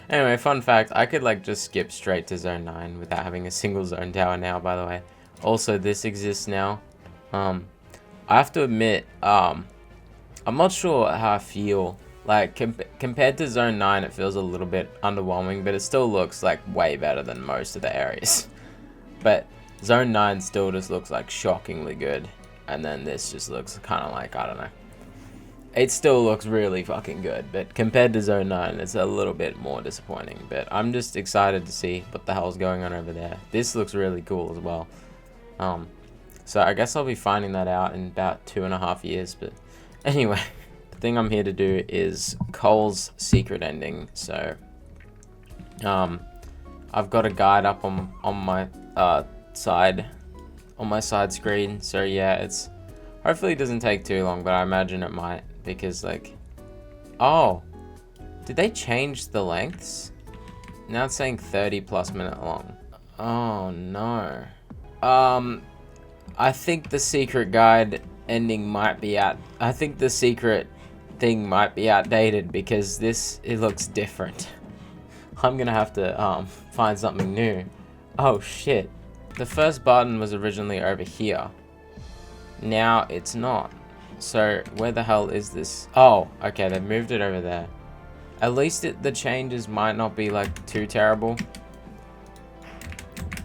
Anyway, fun fact, I could like just skip straight to zone 9 without having a single zone tower now, by the way. Also, this exists now. I have to admit, I'm not sure how I feel. Like, compared to zone 9, it feels a little bit underwhelming, but it still looks like way better than most of the areas. But zone 9 still just looks like shockingly good. And then this just looks kind of like, I don't know. It still looks really fucking good, but compared to Zone 9, it's a little bit more disappointing. But I'm just excited to see what the hell's going on over there. This looks really cool as well. So I guess I'll be finding that out in about 2.5 years. But anyway, the thing I'm here to do is Cole's secret ending. So I've got a guide up on my side screen. So yeah, it's hopefully it doesn't take too long, but I imagine it might. Because like, oh, did they change the lengths? Now it's saying 30+ minute long. Oh no. I think the secret guide ending might be I think the secret thing might be outdated because it looks different. I'm gonna have to find something new. Oh shit. The first button was originally over here. Now it's not. So where the hell is this? Oh, okay, they moved it over there. At least the changes might not be like too terrible.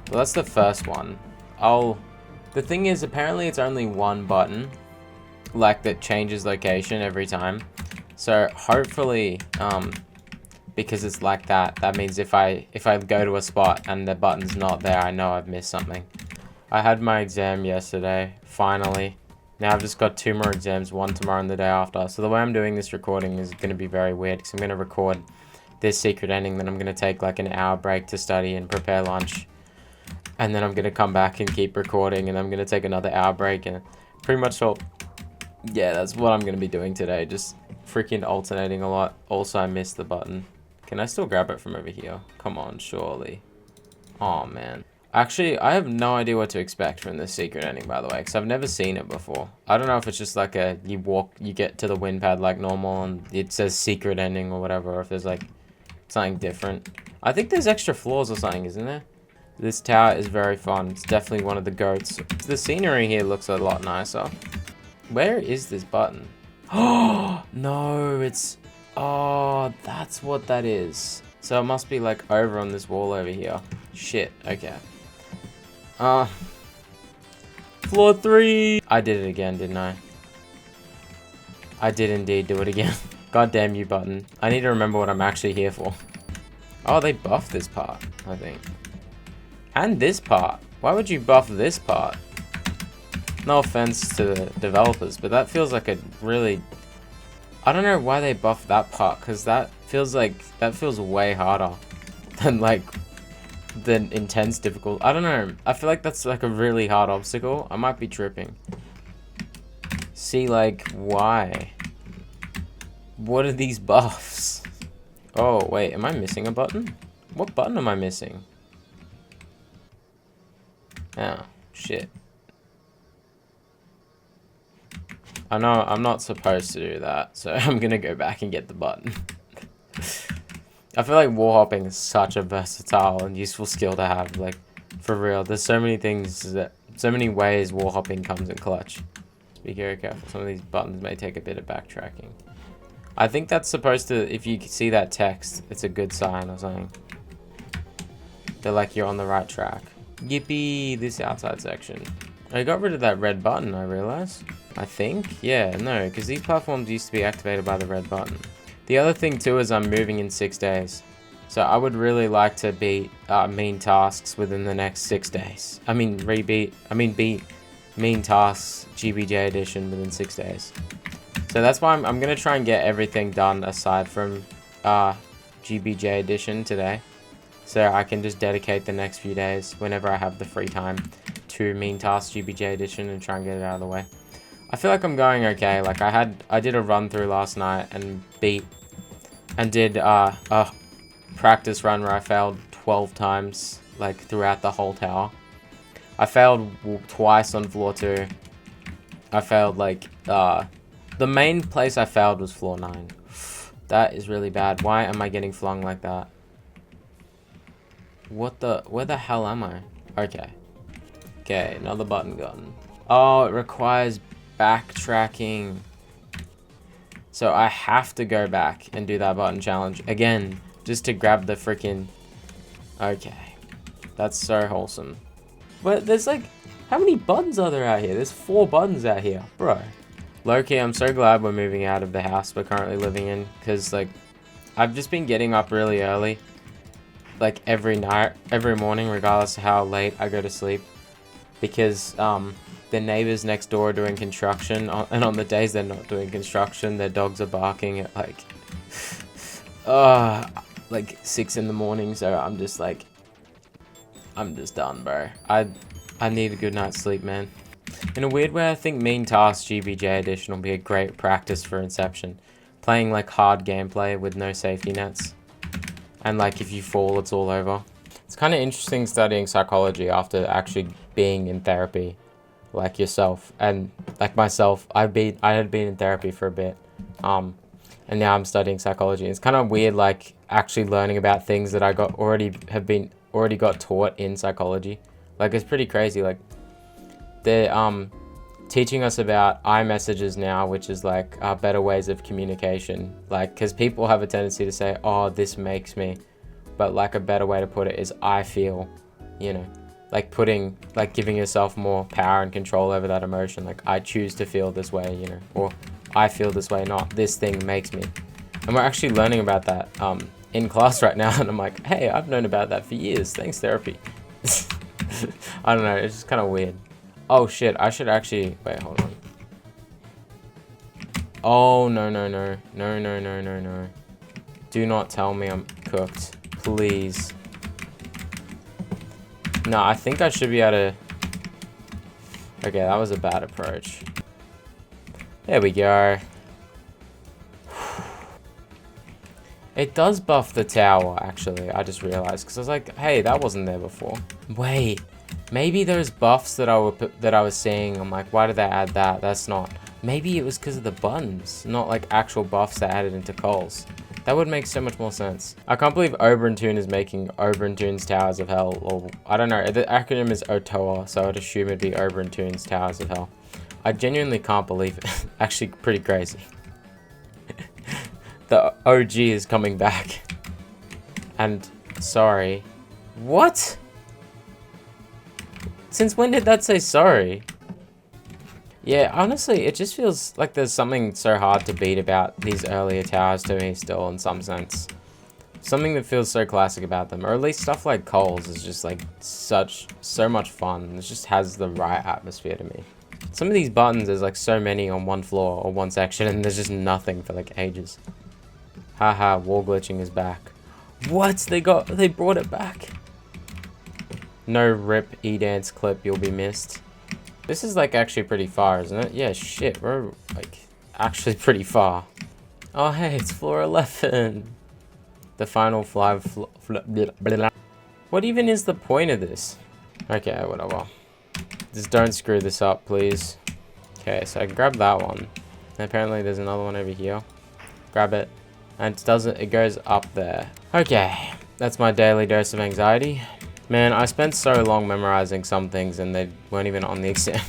Well, that's the first one. The thing is, apparently it's only one button, like that changes location every time. So hopefully, because it's like that, that means if I go to a spot and the button's not there, I know I've missed something. I had my exam yesterday, finally. Now I've just got 2 more exams, one tomorrow and the day after. So the way I'm doing this recording is going to be very weird because I'm going to record this secret ending, then I'm going to take like an hour break to study and prepare lunch. And then I'm going to come back and keep recording, and I'm going to take another hour break, and pretty much all. Yeah, that's what I'm going to be doing today, just freaking alternating a lot. Also, I missed the button. Can I still grab it from over here? Come on, surely. Oh man. Actually, I have no idea what to expect from this secret ending, by the way, because I've never seen it before. I don't know if it's just like you get to the wind pad like normal and it says secret ending or whatever, or if there's like something different. I think there's extra floors or something, isn't there? This tower is very fun. It's definitely one of the goats. The scenery here looks a lot nicer. Where is this button? Oh, no, it's... Oh, that's what that is. So it must be like over on this wall over here. Shit, okay. Floor 3! I did it again, didn't I? I did indeed do it again. God damn you, button. I need to remember what I'm actually here for. Oh, they buffed this part, I think. And this part. Why would you buff this part? No offense to the developers, but that feels like a really... I don't know why they buffed that part, because that feels way harder than like the intense difficult. I don't know. I feel like that's like a really hard obstacle. I might be tripping. See, like, why? What are these buffs? Oh, wait, am I missing a button? What button am I missing? Oh, shit. I know I'm not supposed to do that, so I'm gonna go back and get the button. I feel like wall hopping is such a versatile and useful skill to have, like, for real. There's so many ways wall hopping comes in clutch. Just be very careful. Some of these buttons may take a bit of backtracking. I think that's supposed to, if you see that text, it's a good sign or something. They're like, you're on the right track. Yippee, this outside section. I got rid of that red button, I realized. I think? Yeah, no, because these platforms used to be activated by the red button. The other thing too is I'm moving in 6 days. So I would really like to beat mean tasks within the next 6 days. Beat mean tasks GBJ edition within 6 days. So that's why I'm going to try and get everything done aside from GBJ edition today. So I can just dedicate the next few days whenever I have the free time to mean tasks GBJ edition and try and get it out of the way. I feel like I'm going okay. Like I did a run through last night and did a practice run where I failed 12 times, like throughout the whole tower. I failed twice on floor 2. I failed like the main place I failed was floor 9. That is really bad. Why am I getting flung like that? Where the hell am I? Okay. Okay, another button gotten. Oh, it requires backtracking. So I have to go back and do that button challenge again, just to grab the freaking... Okay. That's so wholesome. But there's like... How many buttons are there out here? There's 4 buttons out here. Bro. Low-key, I'm so glad we're moving out of the house we're currently living in. Because, like, I've just been getting up really early. Like, every night, every morning, regardless of how late I go to sleep. Because, the neighbors next door are doing construction. And on the days they're not doing construction, their dogs are barking at, like 6 in the morning. So I'm just like... I'm just done, bro. I need a good night's sleep, man. In a weird way, I think ToIII GBJ edition will be a great practice for Inception. Playing like hard gameplay with no safety nets. And like if you fall, it's all over. It's kind of interesting studying psychology after actually being in therapy. Like yourself. And like myself, I had been in therapy for a bit. And now I'm studying psychology. It's kind of weird like actually learning about things that I already got taught in psychology. Like, it's pretty crazy. Like, they're teaching us about iMessages now, which is like better ways of communication. Like, because people have a tendency to say, oh, this makes me, but like a better way to put it is I feel, you know, like giving yourself more power and control over that emotion. Like, I choose to feel this way, you know, or I feel this way, not this thing makes me. And we're actually learning about that in class right now. And I'm like, hey, I've known about that for years. Thanks, therapy. I don't know, it's just kind of weird. Oh shit, I should actually... Wait, hold on. Oh, no. Do not tell me I'm cooked. Please. No, I think I should be able to... Okay, that was a bad approach. There we go. It does buff the tower, actually, I just realized. Because I was like, hey, that wasn't there before. Wait, maybe those buffs that I was seeing, I'm like, why did they add that? That's not... Maybe it was because of the buttons, not like actual buffs that added into Coles. That would make so much more sense. I can't believe Overreactor is making Overreactor's Towers of Hell, or... I don't know, the acronym is EToH, so I'd assume it'd be Overreactor's Towers of Hell. I genuinely can't believe it. Actually, pretty crazy. The OG is coming back. And, sorry. What? Since when did that say sorry? Yeah, honestly, it just feels like there's something so hard to beat about these earlier towers to me still, in some sense. Something that feels so classic about them. Or at least stuff like Coles is just like so much fun. It just has the right atmosphere to me. Some of these buttons, there's like so many on one floor or one section, and there's just nothing for like ages. Haha, wall glitching is back. What? They brought it back. No rip E-dance clip, you'll be missed. This is like actually pretty far, isn't it? Yeah, shit, we're like actually pretty far. Oh hey, it's floor 11. The final What even is the point of this? Okay, whatever. Just don't screw this up, please. Okay, so I can grab that one. And apparently there's another one over here. Grab it. And it goes up there. Okay, that's my daily dose of anxiety. Man, I spent so long memorizing some things and they weren't even on the exam.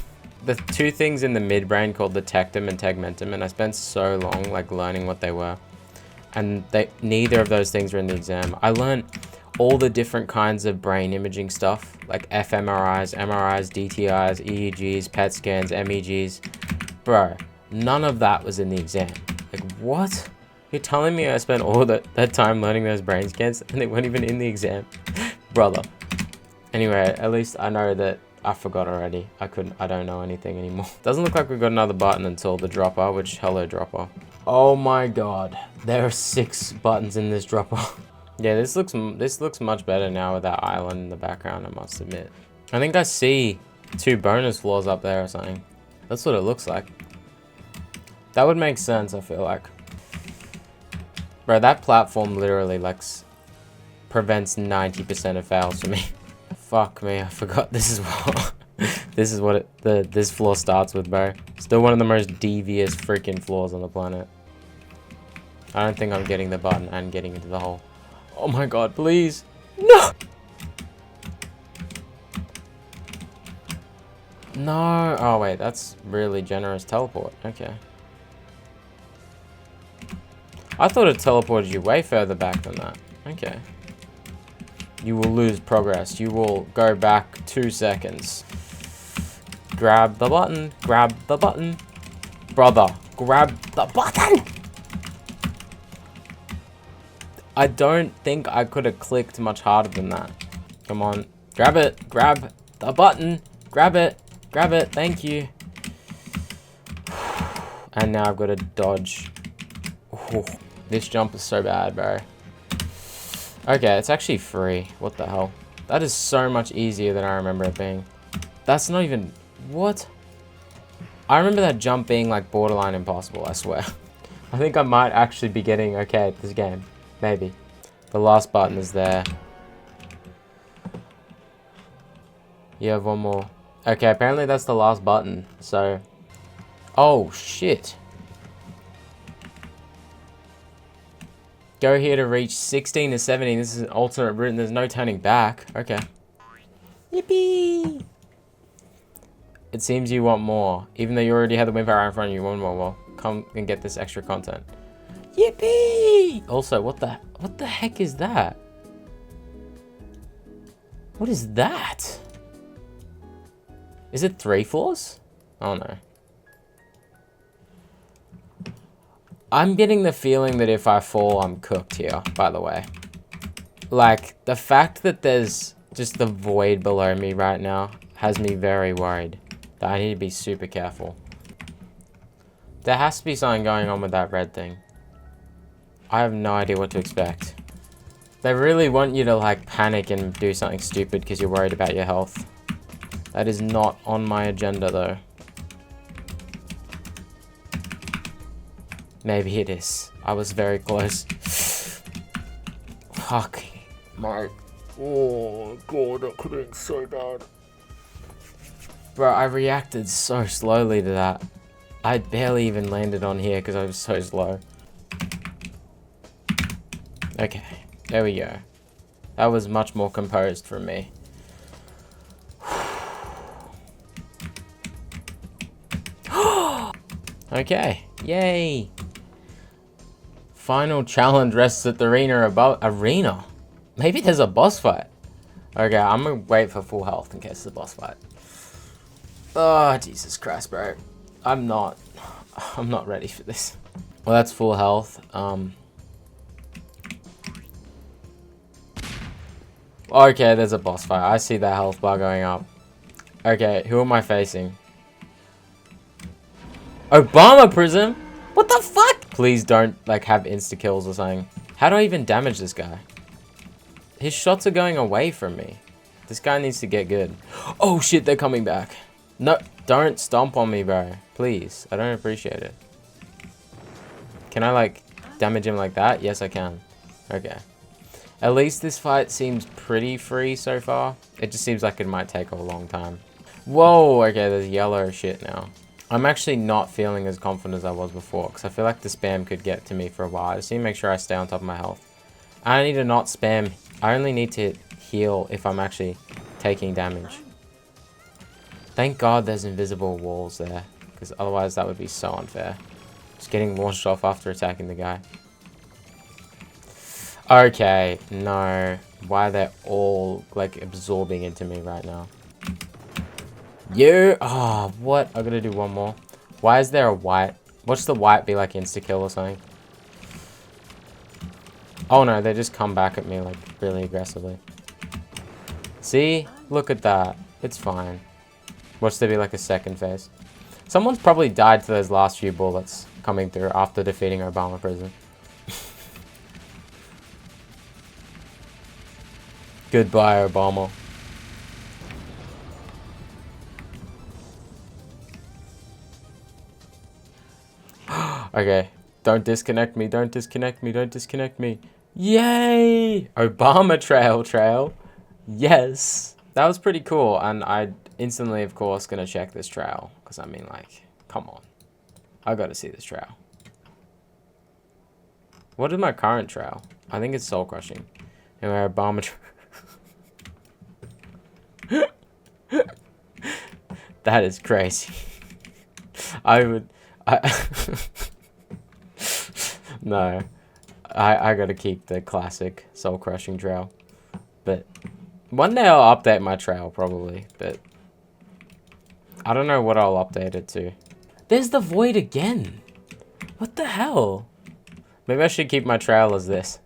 The 2 things in the midbrain called the tectum and tegmentum, and I spent so long like learning what they were. And neither of those things were in the exam. I learned all the different kinds of brain imaging stuff, like fMRIs, MRIs, DTIs, EEGs, PET scans, MEGs. Bro, none of that was in the exam. Like, what? You're telling me I spent all that time learning those brain scans and they weren't even in the exam? Brother. Anyway, at least I know that I forgot already. I don't know anything anymore. Doesn't look like we've got another button until the dropper, which, hello dropper. Oh my god. There are 6 buttons in this dropper. Yeah, this looks much better now with that island in the background, I must admit. I think I see 2 bonus floors up there or something. That's what it looks like. That would make sense, I feel like. Bro, that platform literally, like, prevents 90% of fails for me. Fuck me, I forgot this is what... this is what this floor starts with, bro. Still one of the most devious freaking floors on the planet. I don't think I'm getting the button and getting into the hole. Oh my god, please. No! No. Oh, wait. That's really generous teleport. Okay. I thought it teleported you way further back than that. Okay. You will lose progress. You will go back 2 seconds. Grab the button. Grab the button. Brother, grab the button! I don't think I could have clicked much harder than that. Come on. Grab it. Grab the button. Grab it. Grab it. Thank you. And now I've got to dodge. Ooh, this jump is so bad, bro. Okay, it's actually free. What the hell? That is so much easier than I remember it being. That's not even... What? I remember that jump being like borderline impossible, I swear. I think I might actually be getting okay at this game. Maybe. The last button is there. You have one more. Okay, apparently that's the last button. So... Oh, shit. Go here to reach 16 to 17. This is an alternate route and there's no turning back. Okay. Yippee! It seems you want more. Even though you already had the wind power in front of you, one more. Well, come and get this extra content. Yippee! Also, what the heck is that? What is that? Is it 3 floors? Oh no. I'm getting the feeling that if I fall, I'm cooked here, by the way. Like, the fact that there's just the void below me right now has me very worried. That I need to be super careful. There has to be something going on with that red thing. I have no idea what to expect. They really want you to, like, panic and do something stupid because you're worried about your health. That is not on my agenda, though. Maybe it is. I was very close. Fuck. My... Oh, God, that could have been so bad. Bro, I reacted so slowly to that. I barely even landed on here because I was so slow. Okay, there we go. That was much more composed from me. Okay, yay! Final challenge rests at the arena. Maybe there's a boss fight. Okay, I'm gonna wait for full health in case there's a boss fight. Oh, Jesus Christ, bro. I'm not ready for this. Well, that's full health. Okay, there's a boss fight. I see that health bar going up. Okay, who am I facing? Obama Prism? What the fuck? Please don't, like, have insta-kills or something. How do I even damage this guy? His shots are going away from me. This guy needs to get good. Oh, shit, they're coming back. No, don't stomp on me, bro. Please, I don't appreciate it. Can I, like, damage him like that? Yes, I can. Okay. At least this fight seems pretty free so far. It just seems like it might take a long time. Whoa, okay, there's yellow shit now. I'm actually not feeling as confident as I was before, because I feel like the spam could get to me for a while. I just need to make sure I stay on top of my health. I need to not spam. I only need to heal if I'm actually taking damage. Thank God there's invisible walls there, because otherwise that would be so unfair. Just getting launched off after attacking the guy. Okay, no. Why they're all, like, absorbing into me right now. You! Oh, what? I gotta do one more. Why is there a white? Watch the white be like insta-kill or something. Oh no, they just come back at me like really aggressively. See? Look at that. It's fine. Watch there be like a second phase. Someone's probably died to those last few bullets coming through after defeating Obama Prison. Goodbye, Obama. Okay, don't disconnect me, don't disconnect me, don't disconnect me. Yay! Obama trail. Yes. That was pretty cool, and I instantly, of course, gonna check this trail. Because, I mean, like, come on. I gotta see this trail. What is my current trail? I think it's soul crushing. Anyway, Obama That is crazy. I no. I gotta keep the classic soul crushing trail. But one day I'll update my trail probably, but I don't know what I'll update it to. There's the void again. What the hell? Maybe I should keep my trail as this.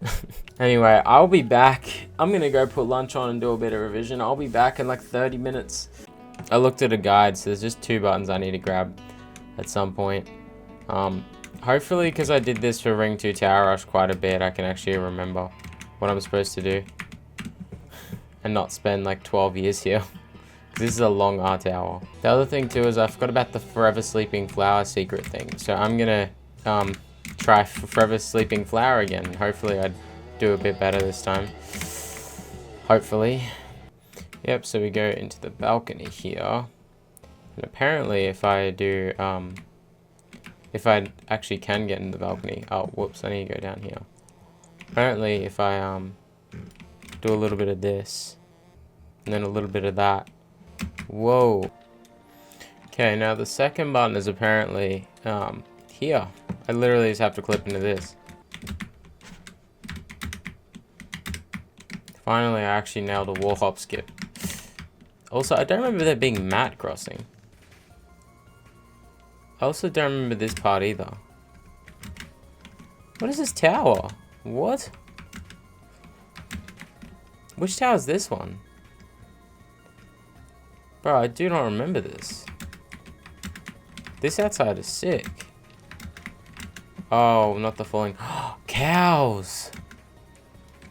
Anyway, I'll be back. I'm gonna go put lunch on and do a bit of revision. I'll be back in like 30 minutes. I looked at a guide, so there's just 2 buttons I need to grab at some point. Hopefully, because I did this for Ring 2 Tower Rush quite a bit, I can actually remember what I'm supposed to do. And not spend like 12 years here. This is a long R tower. The other thing too is I forgot about the Forever Sleeping Flower secret thing. So I'm gonna try Forever Sleeping Flower again. Hopefully I do a bit better this time. Hopefully. Yep, so we go into the balcony here. And apparently if I do, if I actually can get in the balcony. Oh, whoops, I need to go down here. Apparently if I do a little bit of this, and then a little bit of that. Whoa. Okay, now the second button is apparently here. I literally just have to clip into this. Finally, I actually nailed a wall hop skip. Also, I don't remember there being mat crossing. I also don't remember this part either. What is this tower? What? Which tower is this one? Bro, I do not remember this. This outside is sick. Oh, not the falling. Cows!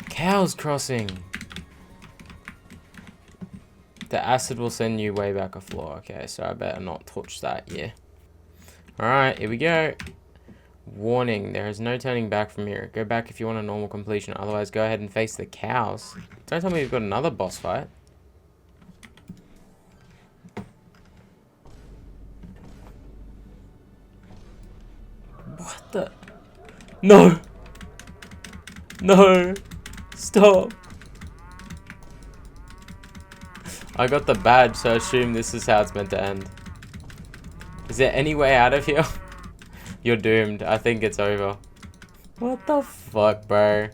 Cows crossing! The acid will send you way back a floor. Okay, so I better not touch that, yeah. Alright, here we go. Warning, there is no turning back from here. Go back if you want a normal completion. Otherwise, go ahead and face the cows. Don't tell me you've got another boss fight. What the? No! No! Stop! I got the badge, so I assume this is how it's meant to end. Is there any way out of here? You're doomed. I think it's over. What the fuck, bro?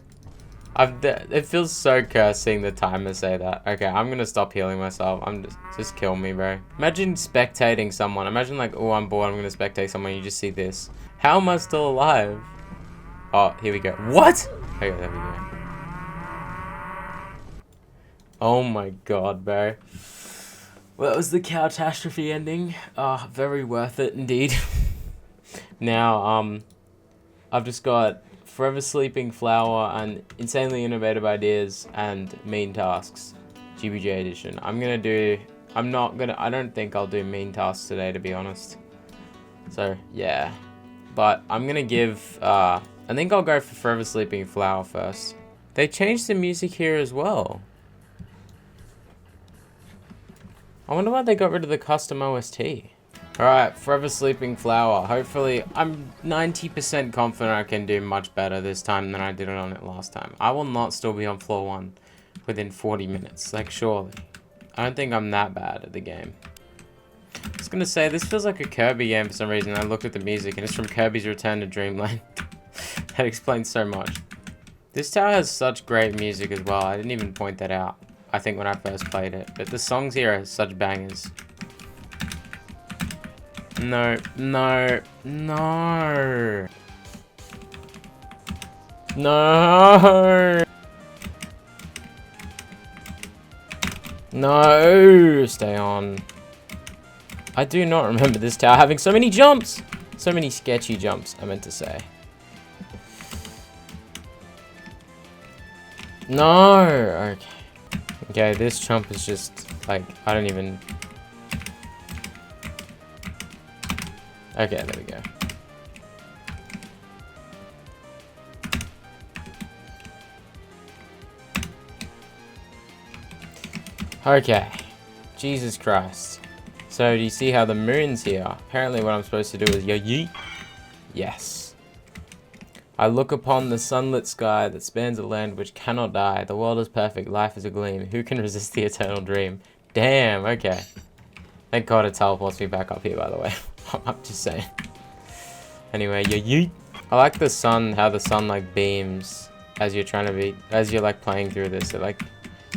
It feels so cursed seeing the timer say that. Okay, I'm gonna stop healing myself. Just kill me, bro. Imagine spectating someone. Imagine like, oh, I'm bored. I'm gonna spectate someone. You just see this. How am I still alive? Oh, here we go. What? Okay, there we go. Oh my god, bro. Well, that was the cowtastrophe ending. Very worth it indeed. Now, I've just got Forever Sleeping Flower and Insanely Innovative Ideas and Mean Tasks, GBJ edition. I don't think I'll do Mean Tasks today, to be honest. So, yeah. But I'm gonna give, I think I'll go for Forever Sleeping Flower first. They changed the music here as well. I wonder why they got rid of the custom OST. Alright, Forever Sleeping Flower. Hopefully, I'm 90% confident I can do much better this time than I did on it last time. I will not still be on floor 1 within 40 minutes, like surely. I don't think I'm that bad at the game. I was gonna say, this feels like a Kirby game for some reason. I looked at the music and it's from Kirby's Return to Dreamland. That explains so much. This tower has such great music as well. I didn't even point that out, I think, when I first played it. But the songs here are such bangers. No, no, no. No. No. Stay on. I do not remember this tower having so many jumps. So many sketchy jumps, I meant to say. No. Okay. Okay, this jump is just, like, I don't even... Okay, there we go. Okay. Jesus Christ. So, do you see how the moon's here? Apparently what I'm supposed to do is yeet. Yes. I look upon the sunlit sky that spans a land which cannot die. The world is perfect, life is a gleam. Who can resist the eternal dream? Damn, okay. Thank God it teleports me back up here, by the way. I'm just saying. Anyway, yeet. I like the sun, how the sun like beams as you're like playing through this. It like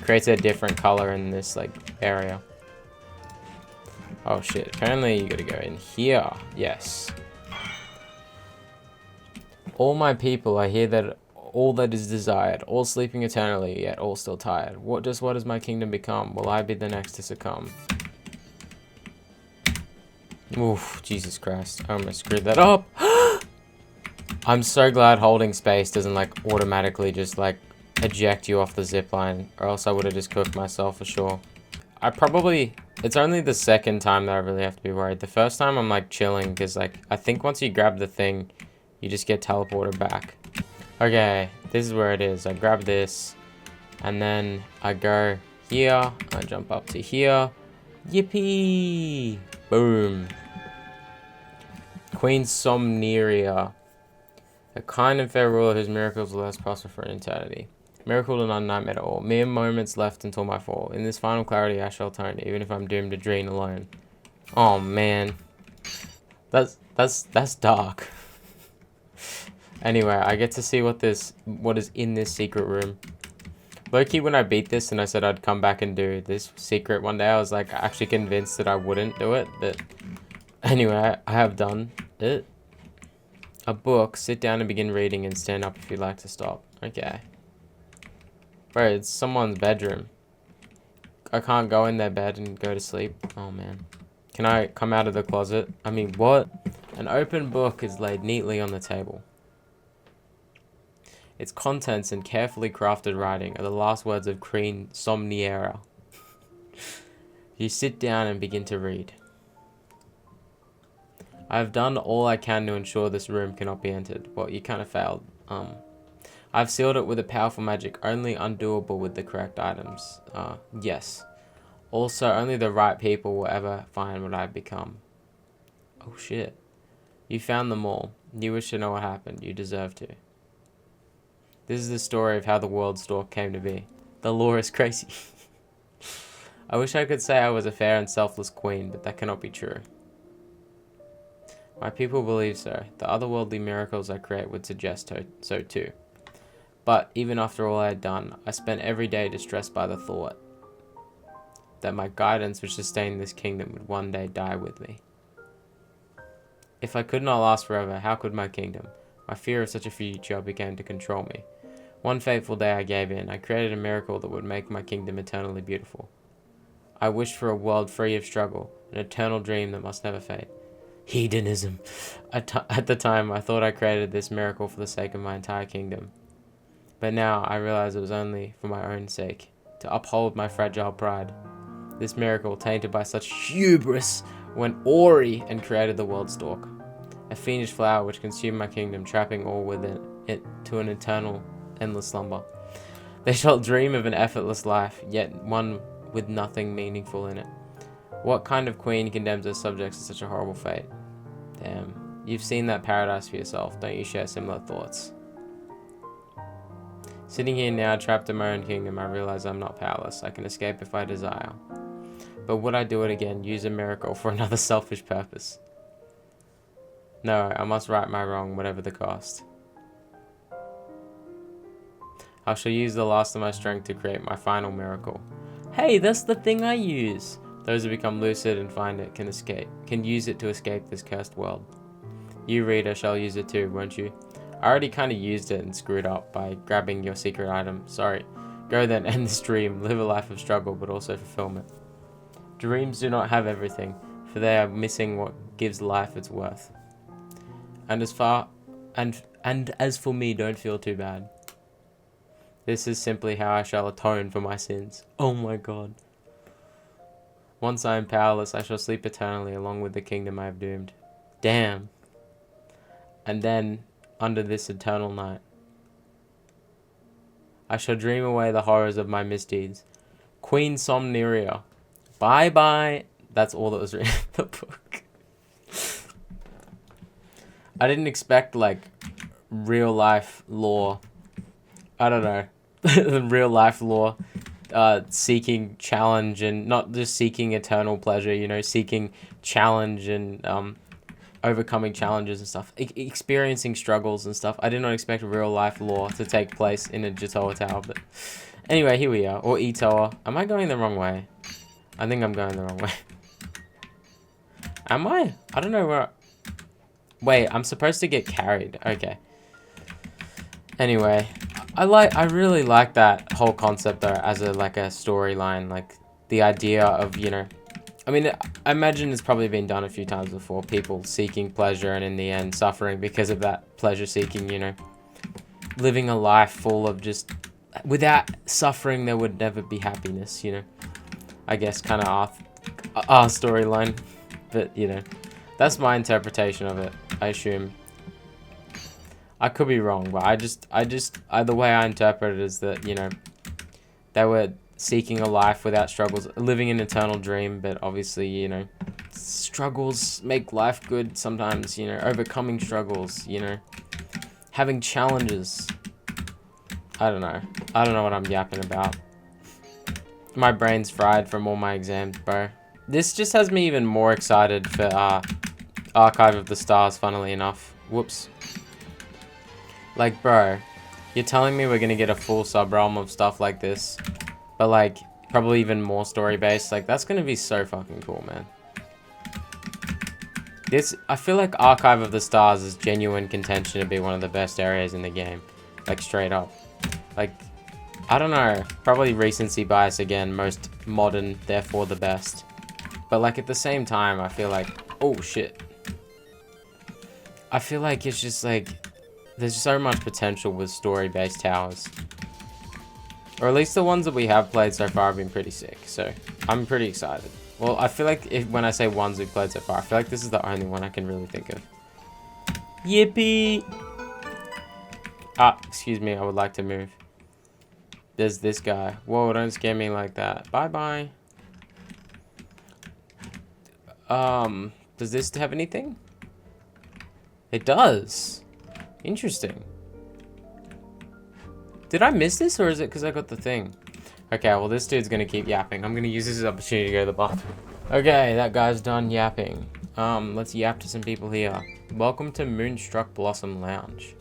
creates a different color in this like area. Oh shit, apparently you gotta go in here. Yes. All my people, I hear that all that is desired, all sleeping eternally, yet all still tired. What does my kingdom become? Will I be the next to succumb? Oof, Jesus Christ. I almost screwed that up. I'm so glad holding space doesn't like automatically just like eject you off the zipline, or else I would have just cooked myself for sure. It's only the second time that I really have to be worried. The first time I'm like chilling because like I think once you grab the thing, you just get teleported back. Okay, this is where it is. I grab this and then I go here. I jump up to here. Yippee! Boom. Queen Somneria. A kind and fair ruler whose miracles will last prosper for eternity. Miracle and not nightmare at all. Mere moments left until my fall. In this final clarity I shall atone, even if I'm doomed to dream alone. Oh man. That's dark. Anyway, I get to see what is in this secret room. Low-key, when I beat this and I said I'd come back and do this secret one day, I was like actually convinced that I wouldn't do it. But anyway, I have done it. A book. Sit down and begin reading and stand up if you'd like to stop. Okay. Bro, it's someone's bedroom. I can't go in their bed and go to sleep. Oh, man. Can I come out of the closet? I mean, what? An open book is laid neatly on the table. Its contents and carefully crafted writing are the last words of Queen Somniera. You sit down and begin to read. I have done all I can to ensure this room cannot be entered. Well, you kind of failed. I've sealed it with a powerful magic, only undoable with the correct items. Yes. Also, only the right people will ever find what I've become. Oh shit. You found them all. You wish to know what happened. You deserve to. This is the story of how the world stalk came to be. The lore is crazy. I wish I could say I was a fair and selfless queen, but that cannot be true. My people believe so. The otherworldly miracles I create would suggest so too. But even after all I had done, I spent every day distressed by the thought that my guidance which sustained this kingdom would one day die with me. If I could not last forever, how could my kingdom? My fear of such a future began to control me. One fateful day I gave in. I created a miracle that would make my kingdom eternally beautiful. I wished for a world free of struggle, an eternal dream that must never fade. Hedonism. At the time, I thought I created this miracle for the sake of my entire kingdom. But now I realize it was only for my own sake, to uphold my fragile pride. This miracle, tainted by such hubris, went awry and created the world stalk, a fiendish flower which consumed my kingdom, trapping all within it to an eternal, endless slumber. They shall dream of an effortless life, yet one with nothing meaningful in it. What kind of queen condemns her subjects to such a horrible fate? Damn, you've seen that paradise for yourself. Don't you share similar thoughts? Sitting here now, trapped in my own kingdom, I realize I'm not powerless. I can escape if I desire. But would I do it again, use a miracle for another selfish purpose? No, I must right my wrong, whatever the cost. I shall use the last of my strength to create my final miracle. Hey, that's the thing I use! Those who become lucid and find it can use it to escape this cursed world. You, reader, shall use it too, won't you? I already kind of used it and screwed up by grabbing your secret item. Sorry. Go then, end this dream. Live a life of struggle, but also fulfillment. Dreams do not have everything, for they are missing what gives life its worth. And as for me, don't feel too bad. This is simply how I shall atone for my sins. Oh my god. Once I am powerless, I shall sleep eternally along with the kingdom I have doomed. Damn. And then, under this eternal night, I shall dream away the horrors of my misdeeds. Queen Somneria. Bye-bye. That's all that was written in the book. I didn't expect, like, real-life lore. I don't know. Real-life lore seeking challenge and not just seeking eternal pleasure, you know, seeking challenge and overcoming challenges and stuff, experiencing struggles and stuff. I did not expect real life lore to take place in a Jatoa tower, but anyway, here we are. Or EToH. Am I going the wrong way? I think I'm going the wrong way. Am I? I don't know where... Wait, I'm supposed to get carried. Okay. Anyway, I really like that whole concept though, as a storyline, like the idea of, you know, I mean, I imagine it's probably been done a few times before, people seeking pleasure and in the end suffering because of that pleasure seeking, you know, living a life full of just, without suffering there would never be happiness, you know, I guess kind of our storyline, but you know, that's my interpretation of it, I assume. I could be wrong, but the way I interpret it is that, you know, they were seeking a life without struggles, living an eternal dream, but obviously, you know, struggles make life good sometimes, you know, overcoming struggles, you know, having challenges. I don't know what I'm yapping about. My brain's fried from all my exams, bro. This just has me even more excited for Archive of the Stars, funnily enough. Whoops. Like, bro, you're telling me we're gonna get a full sub-realm of stuff like this, but like, probably even more story-based? Like, that's gonna be so fucking cool, man. I feel like Archive of the Stars is genuine contention to be one of the best areas in the game. Like, straight up. Like, I don't know, probably recency bias again, most modern, therefore the best. But like, at the same time, I feel like, oh shit. I feel like it's just like, there's so much potential with story-based towers. Or at least the ones that we have played so far have been pretty sick, so I'm pretty excited. Well, I feel like when I say ones we've played so far, I feel like this is the only one I can really think of. Yippee! Ah, excuse me, I would like to move. There's this guy. Whoa, don't scare me like that. Bye-bye. Does this have anything? It does. Interesting. Did I miss this, or is it because I got the thing? Okay, well, this dude's gonna keep yapping. I'm gonna use this as an opportunity to go to the bathroom. Okay, that guy's done yapping. Let's yap to some people here. Welcome to Moonstruck Blossom Lounge.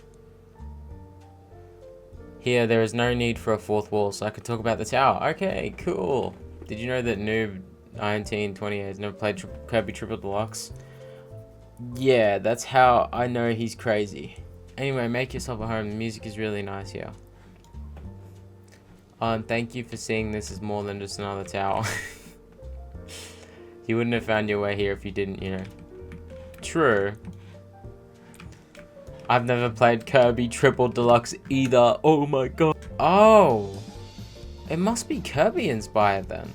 Here, there is no need for a fourth wall, so I could talk about the tower. Okay, cool. Did you know that Noob 1928 has never played Kirby Triple Deluxe? Yeah, that's how I know he's crazy. Anyway, make yourself at home. The music is really nice here. Thank you for seeing this as more than just another tower. You wouldn't have found your way here if you didn't, you know. True. I've never played Kirby Triple Deluxe either. Oh my god. Oh. It must be Kirby inspired then.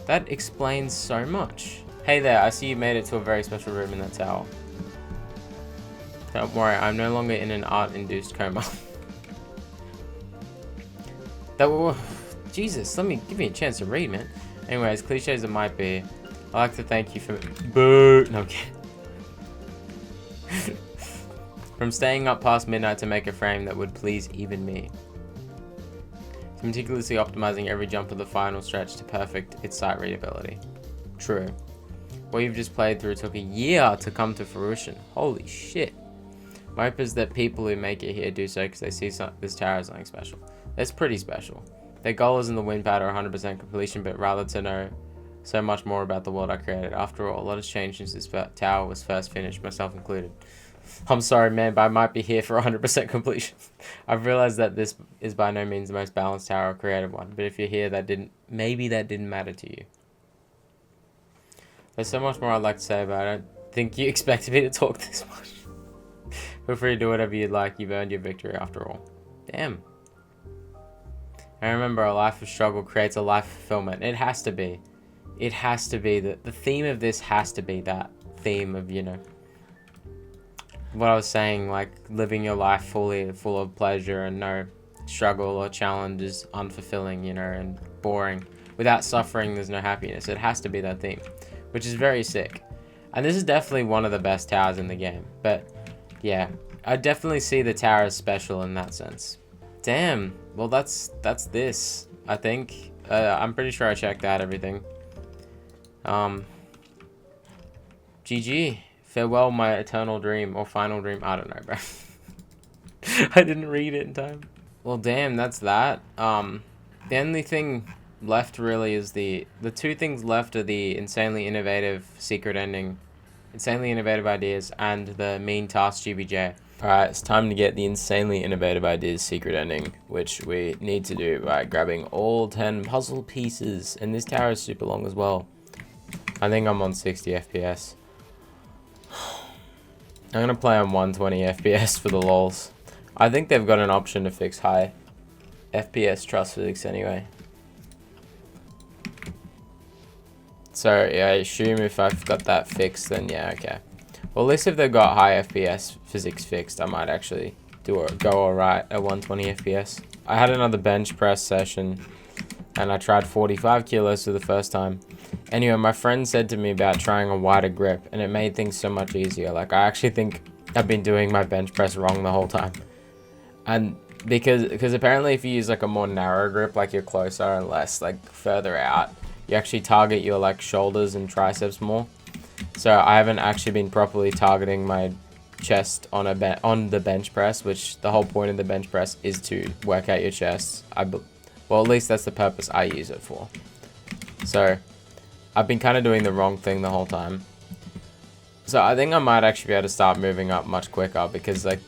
That explains so much. Hey there, I see you made it to a very special room in that tower. Don't worry, I'm no longer in an art-induced coma. Jesus, give me a chance to read, man. Anyway, as cliche as it might be, I'd like to thank you for... Boo! No, okay. From staying up past midnight to make a frame that would please even me. To meticulously optimizing every jump of the final stretch to perfect its sight readability. True. What you've just played through took a year to come to fruition. Holy shit. My hope is that people who make it here do so because they see this tower as something special. It's pretty special. Their goal isn't the win pad or 100% completion, but rather to know so much more about the world I created. After all, a lot has changed since this tower was first finished, myself included. I'm sorry, man, but I might be here for 100% completion. I've realized that this is by no means the most balanced tower or creative one, but if you're here, maybe that didn't matter to you. There's so much more I'd like to say, but I don't think you expected me to talk this much. Feel free to do whatever you'd like. You've earned your victory after all. Damn. And remember, a life of struggle creates a life of fulfillment. It has to be. It has to be. The theme of this has to be that theme of, you know, what I was saying, like living your life full of pleasure and no struggle or challenge is unfulfilling, you know, and boring. Without suffering, there's no happiness. It has to be that theme, which is very sick. And this is definitely one of the best towers in the game. But yeah, I definitely see the tower as special in that sense. Damn. Well, that's this, I think. I'm pretty sure I checked out everything. GG. Farewell, my eternal dream or final dream. I don't know, bro. I didn't read it in time. Well, damn, that's that. The only thing left really is the two things left are the insanely innovative secret ending, insanely innovative ideas, and the mean task GBJ. Alright, it's time to get the insanely innovative ideas secret ending, which we need to do by grabbing all 10 puzzle pieces, and this tower is super long as well. I think I'm on 60 FPS. I'm gonna play on 120 FPS for the lols. I think they've got an option to fix high FPS trust physics anyway. So yeah, I assume if I've got that fixed, then yeah, okay. Well, at least if they've got high FPS physics fixed, I might actually go alright at 120 FPS. I had another bench press session, and I tried 45 kilos for the first time. Anyway, my friend said to me about trying a wider grip, and it made things so much easier. Like, I actually think I've been doing my bench press wrong the whole time. And because apparently if you use like a more narrow grip, like you're closer and less like further out, you actually target your like shoulders and triceps more. So I haven't actually been properly targeting my chest on the bench press, which the whole point of the bench press is to work out your chest. Well, at least that's the purpose I use it for. So I've been kind of doing the wrong thing the whole time. So I think I might actually be able to start moving up much quicker, because like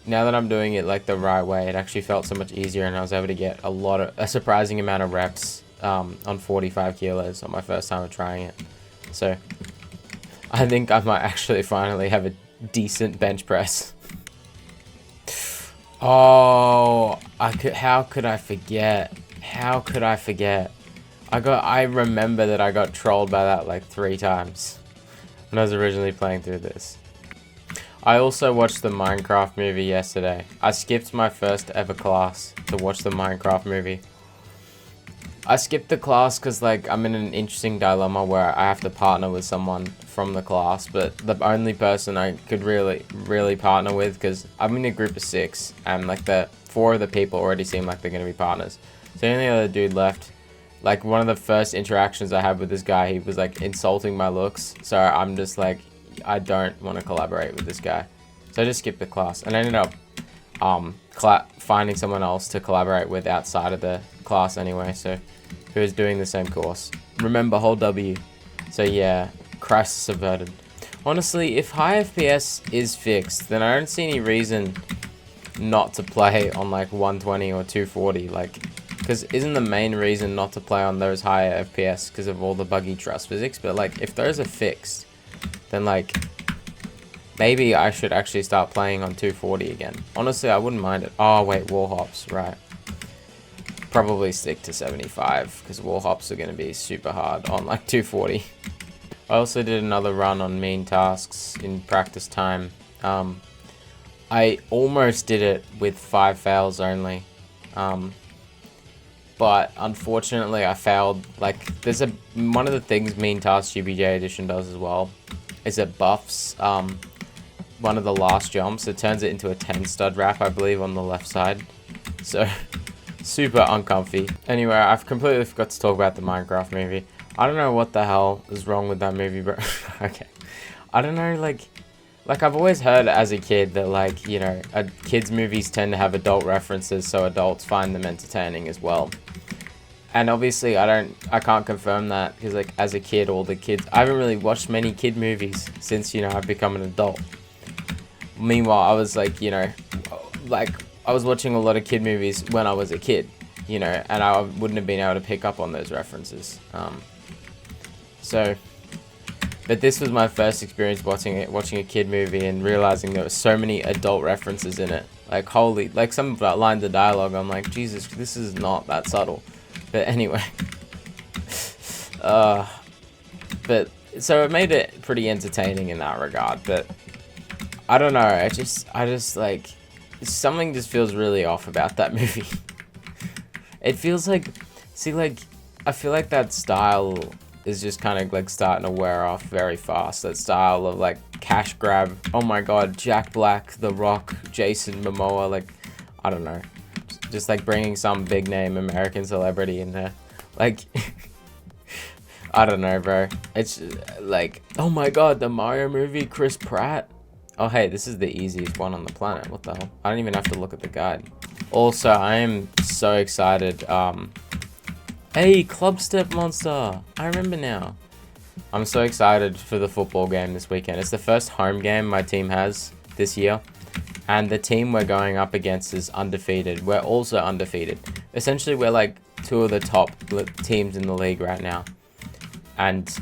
now that I'm doing it like the right way, it actually felt so much easier, and I was able to get a surprising amount of reps on 45 kilos on my first time of trying it. So I think I might actually finally have a decent bench press. Oh, how could I forget? How could I forget? I remember that I got trolled by that like 3 times when I was originally playing through this. I also watched the Minecraft movie yesterday. I skipped my first ever class to watch the Minecraft movie. I skipped the class because like I'm in an interesting dilemma where I have to partner with someone from the class, but the only person I could really partner with, because I'm in a group of 6 and like 4 of the people already seem like they're going to be partners. So the only other dude left, like one of the first interactions I had with this guy, he was like insulting my looks. So I'm just like, I don't want to collaborate with this guy. So I just skipped the class and I ended up finding someone else to collaborate with outside of the class anyway, so who is doing the same course. Remember, hold W. So yeah, crisis averted. Honestly, if high FPS is fixed, then I don't see any reason not to play on like 120 or 240, like, because isn't the main reason not to play on those higher FPS because of all the buggy trust physics? But like, if those are fixed, then like maybe I should actually start playing on 240 again. Honestly, I wouldn't mind it. Oh wait, wall hops, right. Probably stick to 75 because wall hops are going to be super hard on like 240. I also did another run on mean tasks in practice time. I almost did it with 5 fails only. But unfortunately I failed. Like, there's one of the things mean tasks GBJ edition does as well is it buffs one of the last jumps. It turns it into a 10 stud wrap, I believe, on the left side. So super uncomfy. Anyway, I've completely forgot to talk about the Minecraft movie. I don't know what the hell is wrong with that movie, bro. Okay. I don't know, like I've always heard as a kid that, like, you know, kids' movies tend to have adult references, so adults find them entertaining as well. And obviously, I can't confirm that, because, like, as a kid, I haven't really watched many kid movies since, you know, I've become an adult. Meanwhile, I was, like, you know, like, I was watching a lot of kid movies when I was a kid, you know, and I wouldn't have been able to pick up on those references. But this was my first experience watching a kid movie and realizing there were so many adult references in it. Like, holy, like some of that lines of dialogue, I'm like, Jesus, this is not that subtle. But anyway, but so it made it pretty entertaining in that regard. But I don't know, I just like, something just feels really off about that movie. It feels like, see, like, I feel like that style is just kind of like starting to wear off very fast. That style of like cash grab. Oh my god, Jack Black, The Rock, Jason Momoa, like, I don't know. Just like bringing some big name American celebrity in there. Like, I don't know, bro. It's like, oh my god, the Mario movie, Chris Pratt. Oh, hey, this is the easiest one on the planet. What the hell? I don't even have to look at the guide. Also, I am so excited. Hey, Club Step Monster. I remember now. I'm so excited for the football game this weekend. It's the first home game my team has this year. And the team we're going up against is undefeated. We're also undefeated. Essentially, we're like two of the top teams in the league right now. And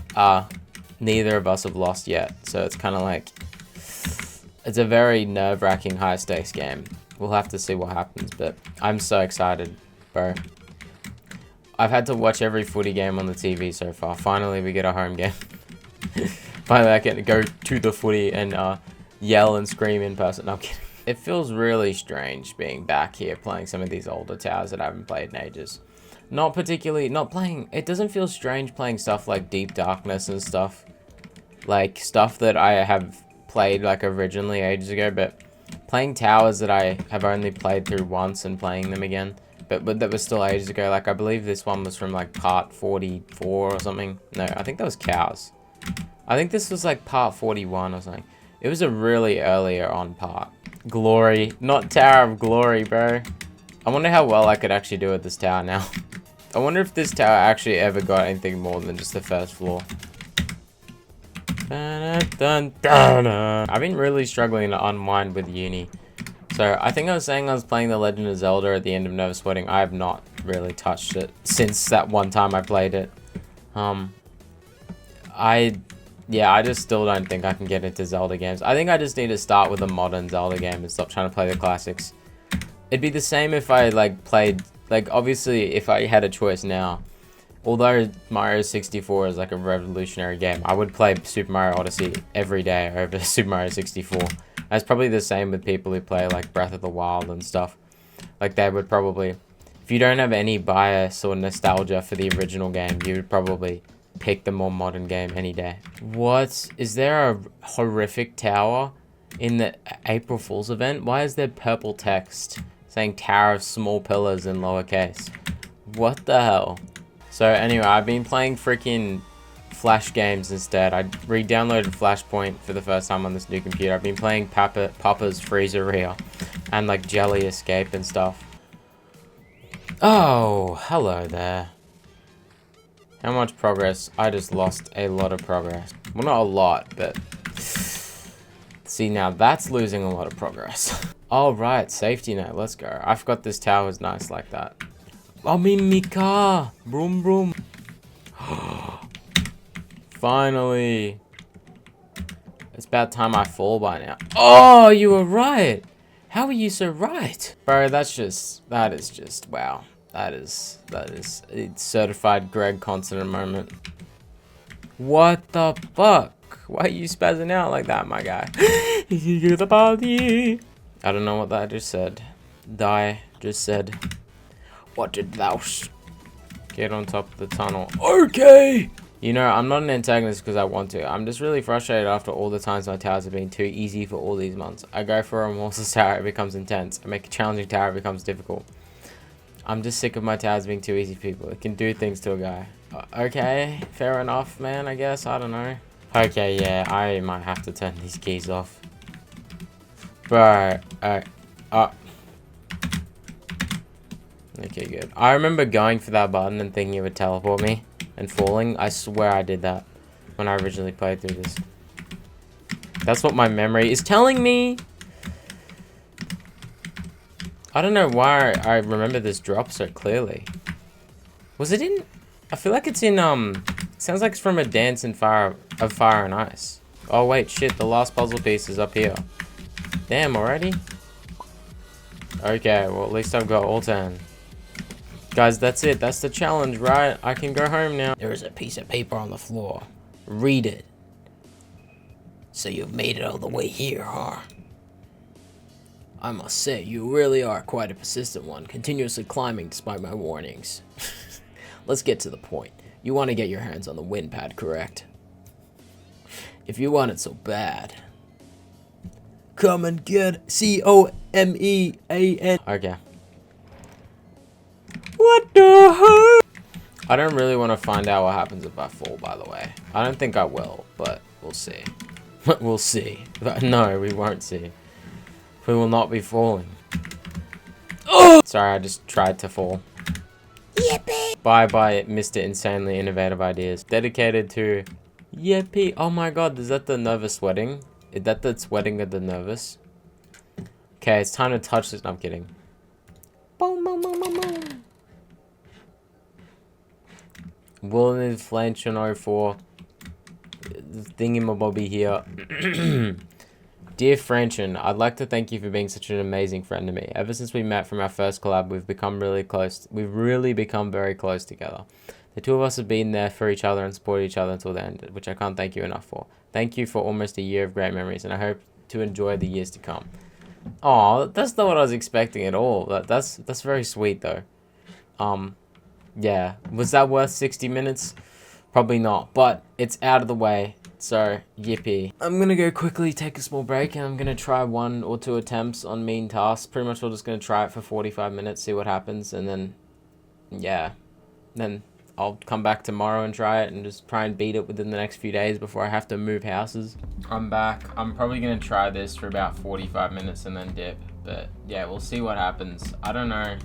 neither of us have lost yet. So it's kind of like, it's a very nerve-wracking high-stakes game. We'll have to see what happens, but I'm so excited, bro. I've had to watch every footy game on the TV so far. Finally, we get a home game. Finally, I get to go to the footy and yell and scream in person. No, I'm kidding. It feels really strange being back here playing some of these older towers that I haven't played in ages. It doesn't feel strange playing stuff like Deep Darkness and stuff. Like, stuff that I have played, like, originally ages ago, but playing towers that I have only played through once and playing them again, but that was still ages ago. Like, I believe this one was from, like, part 44 or something. No, I think that was cows. I think this was, like, part 41 or something. It was a really earlier on part. Glory. Not Tower of Glory, bro. I wonder how well I could actually do at this tower now. I wonder if this tower actually ever got anything more than just the first floor. I've been really struggling to unwind with uni. So I think I was saying I was playing The Legend of Zelda at the end of Never Sweating. I have not really touched it since that one time I played it. I just still don't think I can get into Zelda games. I think I just need to start with a modern Zelda game and stop trying to play the classics. It'd be the same if I played, obviously if I had a choice now. Although Mario 64 is like a revolutionary game, I would play Super Mario Odyssey every day over Super Mario 64. That's probably the same with people who play like Breath of the Wild and stuff. Like they would probably, if you don't have any bias or nostalgia for the original game, you would probably pick the more modern game any day. What? Is there a horrific tower in the April Fool's event? Why is there purple text saying Tower of Small Pillars in lowercase? What the hell? So anyway, I've been playing freaking Flash games instead. I re-downloaded Flashpoint for the first time on this new computer. I've been playing Papa's Freezeria and like Jelly Escape and stuff. Oh, hello there. How much progress? I just lost a lot of progress. Well, not a lot, but... See, now that's losing a lot of progress. All right, safety net. Let's go. I forgot this tower was nice like that. I'm in my car. Broom, broom. Finally. It's about time I fall by now. Oh, you were right. How are you so right? Bro, that is just, wow. That is a certified Greg continent moment. What the fuck? Why are you spazzing out like that, my guy? You're the body. I don't know what that just said. Die just said. What did thou get on top of the tunnel? Okay. You know, I'm not an antagonist because I want to. I'm just really frustrated after all the times my towers have been too easy for all these months. I go for a remorseless tower, it becomes intense. I make a challenging tower, it becomes difficult. I'm just sick of my towers being too easy for people. It can do things to a guy. Okay, fair enough, man, I guess. I don't know. Okay, yeah, I might have to turn these keys off. Bro, okay, good. I remember going for that button and thinking it would teleport me and falling. I swear I did that when I originally played through this. That's what my memory is telling me. I don't know why I remember this drop so clearly. Was it in... I feel like it's in, sounds like it's from a Dance in Fire and Ice. Oh, wait, shit, the last puzzle piece is up here. Damn, already? Okay, well, at least I've got all 10. Guys, that's it. That's the challenge, right? I can go home now. There is a piece of paper on the floor. Read it. So you've made it all the way here, huh? I must say, you really are quite a persistent one, continuously climbing despite my warnings. Let's get to the point. You want to get your hands on the wind pad, correct? If you want it so bad, come and get COMEAN. Okay. What the hell? I don't really want to find out what happens if I fall, by the way. I don't think I will, but we'll see. We'll see. But no, we won't see. We will not be falling. Oh! Sorry, I just tried to fall. Yippee! Bye, Mr. Insanely Innovative Ideas. Dedicated to... Yippee! Oh my god, is that the nervous sweating? Is that the sweating of the nervous? Okay, it's time to touch this. No, I'm kidding. Boom, boom, boom, boom, boom. Willen Flanch on 04. Thingamabobby here. Dear Franchin, I'd like to thank you for being such an amazing friend to me. Ever since we met from our first collab, we've become really close. We've really become very close together. The two of us have been there for each other and supported each other until the end, which I can't thank you enough for. Thank you for almost a year of great memories, and I hope to enjoy the years to come. Oh, that's not what I was expecting at all. That's very sweet though. Yeah, was that worth 60 minutes? Probably not, but it's out of the way. So, yippee. I'm gonna go quickly take a small break and I'm gonna try 1 or 2 attempts on mean tasks. Pretty much we're just gonna try it for 45 minutes, see what happens, and then, yeah. Then I'll come back tomorrow and try it and just try and beat it within the next few days before I have to move houses. I'm back. I'm probably gonna try this for about 45 minutes and then dip. But yeah, we'll see what happens. I don't know.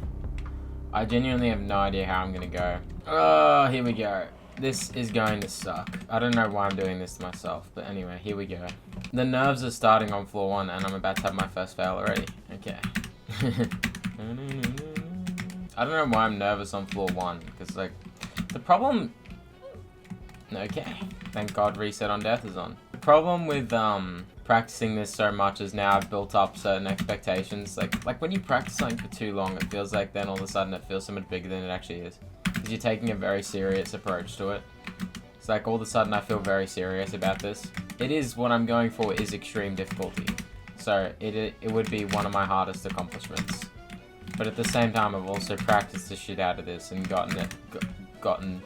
I genuinely have no idea how I'm gonna go. Oh, here we go. This is going to suck. I don't know why I'm doing this to myself, but anyway, here we go. The nerves are starting on floor 1, and I'm about to have my first fail already. Okay. I don't know why I'm nervous on floor 1, because, like, the problem... Okay. Thank God Reset on Death is on. The problem with, practicing this so much is now I've built up certain expectations. Like when you practice something for too long, it feels like then all of a sudden it feels so much bigger than it actually is. Because you're taking a very serious approach to it. It's like all of a sudden I feel very serious about this. It is, what I'm going for is extreme difficulty. So it would be one of my hardest accomplishments. But at the same time I've also practiced the shit out of this and gotten...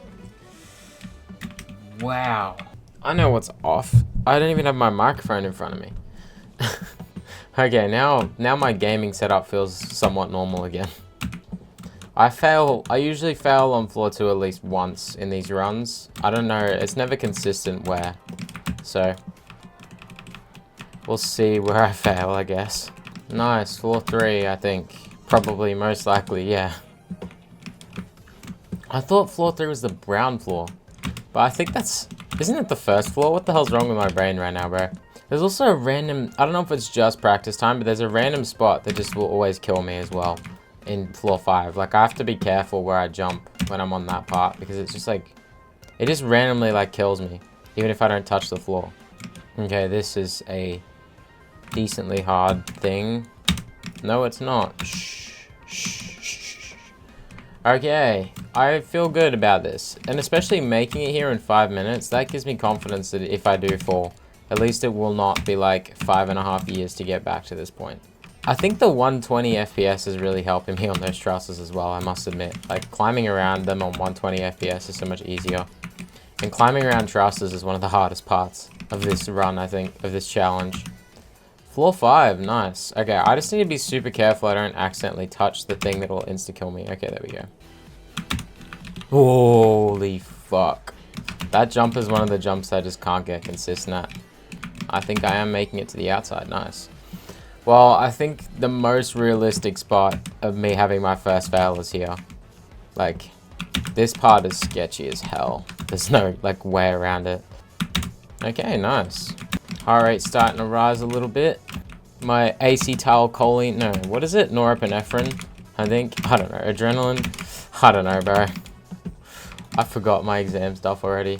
Wow. I know what's off. I don't even have my microphone in front of me. Okay, now my gaming setup feels somewhat normal again. I usually fail on floor 2 at least once in these runs. I don't know, it's never consistent where. So, we'll see where I fail, I guess. Nice, floor 3, I think. Probably, most likely, yeah. I thought floor 3 was the brown floor. But I think that's... Isn't it the first floor? What the hell's wrong with my brain right now, bro? There's also a random... I don't know if it's just practice time, but there's a random spot that just will always kill me as well. In floor 5. Like, I have to be careful where I jump when I'm on that part, because it's just like... It just randomly, like, kills me. Even if I don't touch the floor. Okay, this is a decently hard thing. No, it's not. Shh. Shh. Shh. Okay. I feel good about this. And especially making it here in 5 minutes, that gives me confidence that if I do fall, at least it will not be like 5.5 years to get back to this point. I think the 120 FPS is really helping me on those trusses as well, I must admit. Like, climbing around them on 120 FPS is so much easier. And climbing around trusses is one of the hardest parts of this run, I think, of this challenge. Floor 5, nice. Okay, I just need to be super careful I don't accidentally touch the thing that will insta-kill me. Okay, there we go. Holy fuck. That jump is one of the jumps I just can't get consistent at. I think I am making it to the outside, nice. Well, I think the most realistic spot of me having my first fail is here. Like, this part is sketchy as hell. There's no, like, way around it. Okay, nice. Heart rate's starting to rise a little bit. My acetylcholine, no, what is it? Norepinephrine, I think. I don't know, adrenaline. I don't know, bro. I forgot my exam stuff already.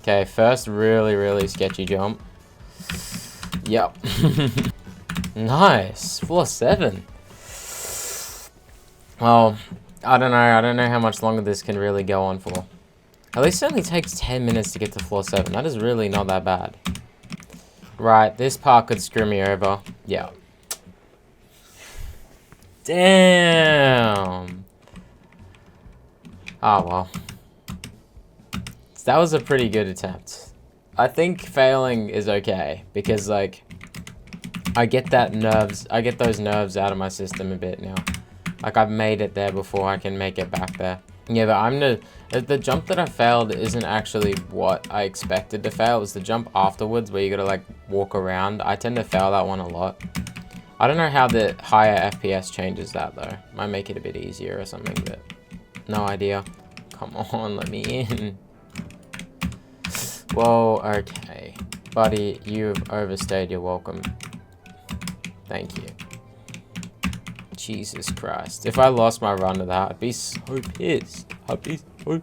Okay, first really sketchy jump. Yep. Nice. Floor 7. Well, I don't know how much longer this can really go on for. At least it only takes 10 minutes to get to floor 7. That is really not that bad. Right, this part could screw me over. Yeah. Damn. Oh, well. That was a pretty good attempt. I think failing is okay, because, like, I get those nerves out of my system a bit now. Like, I've made it there before, I can make it back there. Yeah, but the jump that I failed isn't actually what I expected to fail. It was the jump afterwards where you gotta like walk around. I tend to fail that one a lot. I don't know how the higher FPS changes that though. Might make it a bit easier or something, but no idea. Come on, let me in. Whoa, okay. Buddy, you've overstayed your welcome. Thank you. Jesus Christ. If I lost my run to that, I'd be so pissed. I'd be so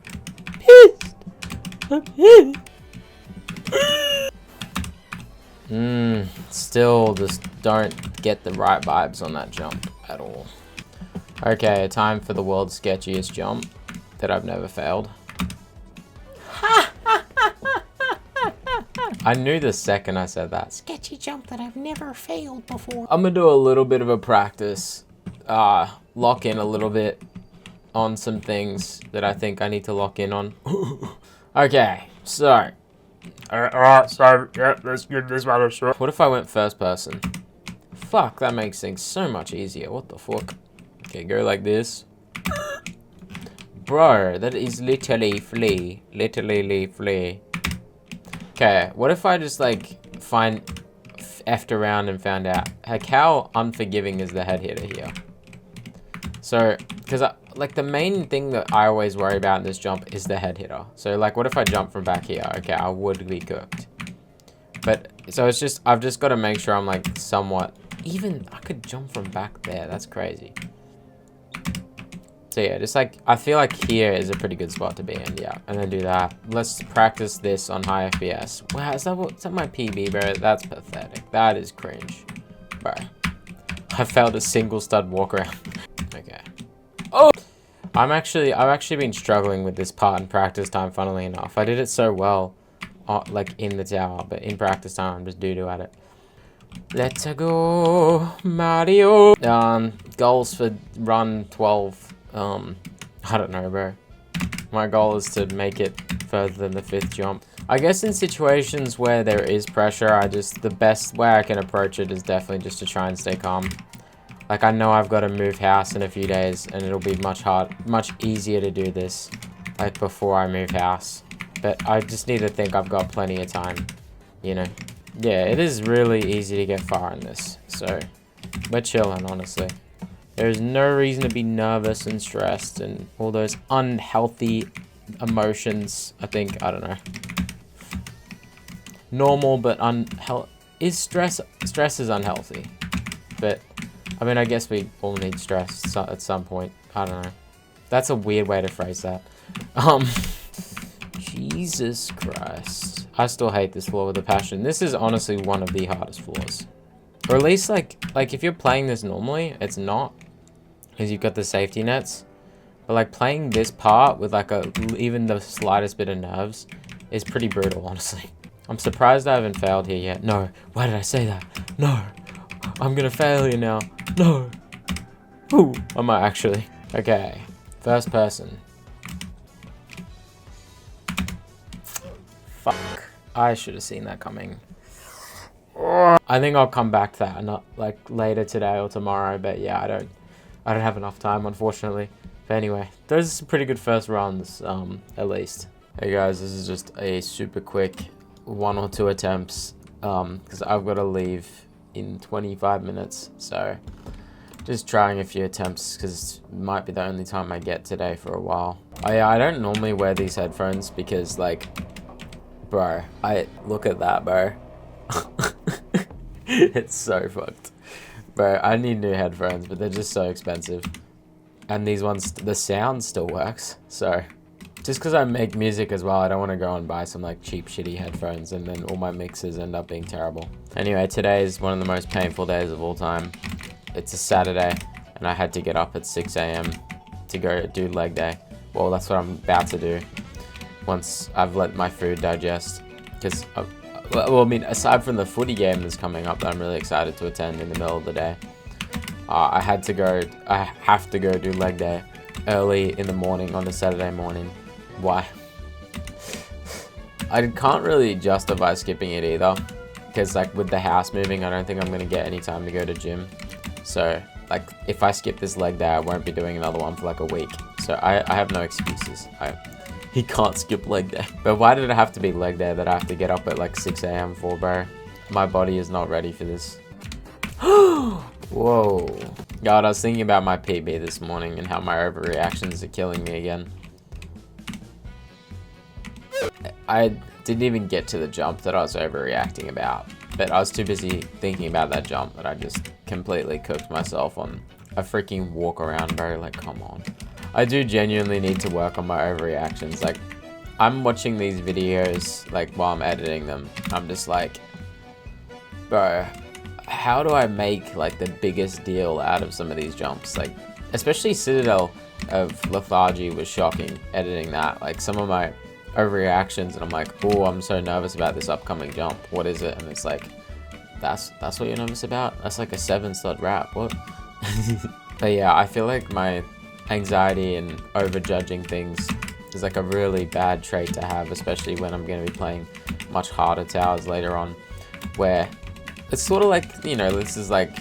pissed. I'm pissed. Still just don't get the right vibes on that jump at all. Okay, time for the world's sketchiest jump that I've never failed. I knew the second I said that. Sketchy jump that I've never failed before. I'm gonna do a little bit of a practice. Lock in a little bit on some things that I think I need to lock in on. Okay, so. Let's give this one a shot. What if I went first person? Fuck, that makes things so much easier. What the fuck? Okay, go like this. Bro, that is literally flee. Literally flee. Okay, what if I just like effed around and found out like how unforgiving is the head hitter here? So, because like the main thing that I always worry about in this jump is the head hitter. So like, what if I jump from back here? Okay, I would be cooked. But so it's just, I've just got to make sure I'm like somewhat, even I could jump from back there. That's crazy. So yeah, just like, I feel like here is a pretty good spot to be in. Yeah, and then do that. Let's practice this on high FPS. Wow, is that my PB, bro? That's pathetic. That is cringe, bro. I failed a single stud walk around. Okay. Oh! I've actually been struggling with this part in practice time, funnily enough. I did it so well, like in the tower, but in practice time, I'm just doo-doo at it. Let's go, Mario. Goals for run 12. I don't know, bro. My goal is to make it further than the 5th jump. I guess in situations where there is pressure, the best way I can approach it is definitely just to try and stay calm. Like, I know I've got to move house in a few days, and it'll be much easier to do this, like, before I move house. But I just need to think I've got plenty of time, you know? Yeah, it is really easy to get far in this, so we're chilling, honestly. There's no reason to be nervous and stressed and all those unhealthy emotions, I don't know. Normal, but stress is unhealthy, but I mean, I guess we all need stress at some point. I don't know. That's a weird way to phrase that. Jesus Christ. I still hate this floor with a passion. This is honestly one of the hardest floors. Or at least, like if you're playing this normally, it's not. Because you've got the safety nets. But, like, playing this part with, like, even the slightest bit of nerves is pretty brutal, honestly. I'm surprised I haven't failed here yet. No. Why did I say that? No. I'm gonna fail here now. No. Ooh, I might actually. Okay. First person. Fuck. I should have seen that coming. I think I'll come back to that, not like later today or tomorrow, but yeah, I don't have enough time, unfortunately. But anyway, those are some pretty good first runs, at least. Hey guys, this is just a super quick 1 or 2 attempts, because I've got to leave in 25 minutes, so just trying a few attempts because it might be the only time I get today for a while. I don't normally wear these headphones because, like, bro, look at that, bro. It's so fucked, bro. I need new headphones, but they're just so expensive, and these ones, the sound still works. So just because I make music as well, I don't want to go and buy some like cheap shitty headphones and then all my mixes end up being terrible. Anyway, today is one of the most painful days of all time. It's a Saturday and I had to get up at 6 AM to go do leg day. Well, that's what I'm about to do once I've let my food digest, because well, I mean, aside from the footy game that's coming up that I'm really excited to attend in the middle of the day, I have to go do leg day early in the morning on a Saturday morning. Why? I can't really justify skipping it either, because like with the house moving, I don't think I'm going to get any time to go to gym. So like if I skip this leg day, I won't be doing another one for like a week. So So I have no excuses. He can't skip leg day. But why did it have to be leg day that I have to get up at like 6 a.m. for, bro? My body is not ready for this. Whoa. God, I was thinking about my PB this morning and how my overreactions are killing me again. I didn't even get to the jump that I was overreacting about. But I was too busy thinking about that jump that I just completely cooked myself on a freaking walk around, bro. Like, come on. I do genuinely need to work on my overreactions. Like, I'm watching these videos, like, while I'm editing them. I'm just like, bro, how do I make, like, the biggest deal out of some of these jumps? Like, especially Citadel of Lethargy was shocking, editing that. Like, some of my overreactions, and I'm like, oh, I'm so nervous about this upcoming jump. What is it? And it's like, that's what you're nervous about? That's like a 7-slot wrap. What? But yeah, I feel like my anxiety and overjudging things is like a really bad trait to have, especially when I'm going to be playing much harder towers later on, where it's sort of like, you know, this is like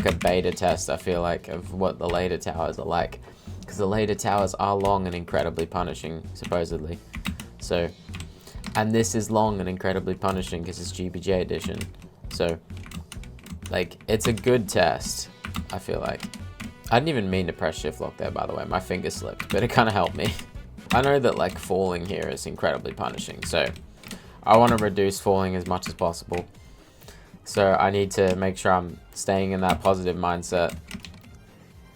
a beta test, I feel like, of what the later towers are like, because the later towers are long and incredibly punishing, supposedly. So, and this is long and incredibly punishing because it's GBJ edition. So, like, it's a good test, I feel like. I didn't even mean to press shift lock there, by the way. My finger slipped, but it kind of helped me. I know that, like, falling here is incredibly punishing, so I want to reduce falling as much as possible. So I need to make sure I'm staying in that positive mindset,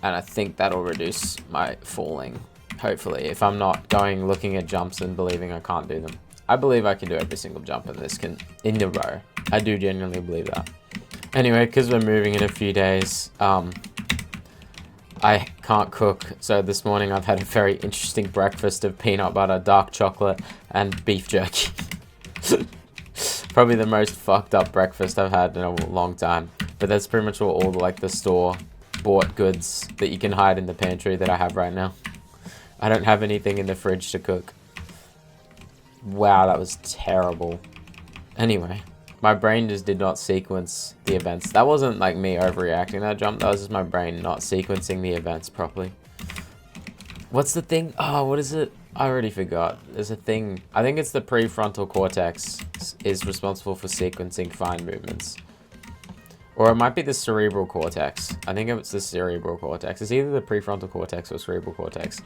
and I think that'll reduce my falling, hopefully, if I'm not going looking at jumps and believing I can't do them. I believe I can do every single jump in this in the row. I do genuinely believe that. Anyway, because we're moving in a few days, I can't cook, so this morning I've had a very interesting breakfast of peanut butter, dark chocolate, and beef jerky. Probably the most fucked up breakfast I've had in a long time. But that's pretty much all like the store-bought goods that you can hide in the pantry that I have right now. I don't have anything in the fridge to cook. Wow, that was terrible. Anyway. My brain just did not sequence the events. That wasn't like me overreacting that jump. That was just my brain not sequencing the events properly. What's the thing? Oh, what is it? I already forgot. There's a thing. I think it's the prefrontal cortex is responsible for sequencing fine movements. Or it might be the cerebral cortex. I think it's the cerebral cortex. It's either the prefrontal cortex or cerebral cortex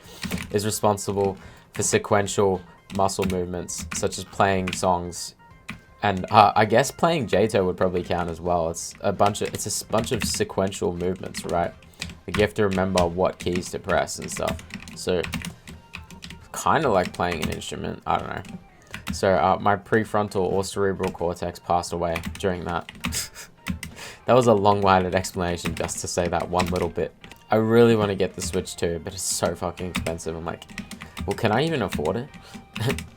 is responsible for sequential muscle movements, such as playing songs. And I guess playing JToH would probably count as well. It's a bunch of sequential movements, right? Like you have to remember what keys to press and stuff. So kind of like playing an instrument. I don't know. So my prefrontal or cerebral cortex passed away during that. That was a long-winded explanation just to say that one little bit. I really want to get the Switch 2, but it's so fucking expensive. I'm like, well, can I even afford it?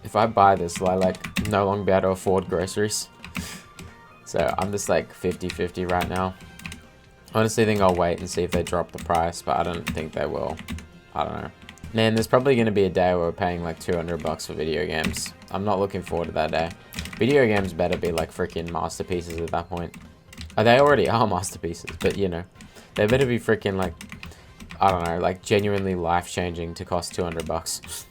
If I buy this, will I like no longer be able to afford groceries? So I'm just like 50-50 right now. Honestly, I think I'll wait and see if they drop the price, but I don't think they will. I don't know. Man, there's probably going to be a day where we're paying like $200 for video games. I'm not looking forward to that day. Video games better be like freaking masterpieces at that point. Oh, they already are masterpieces, but you know, they better be freaking like, I don't know, like genuinely life-changing to cost $200.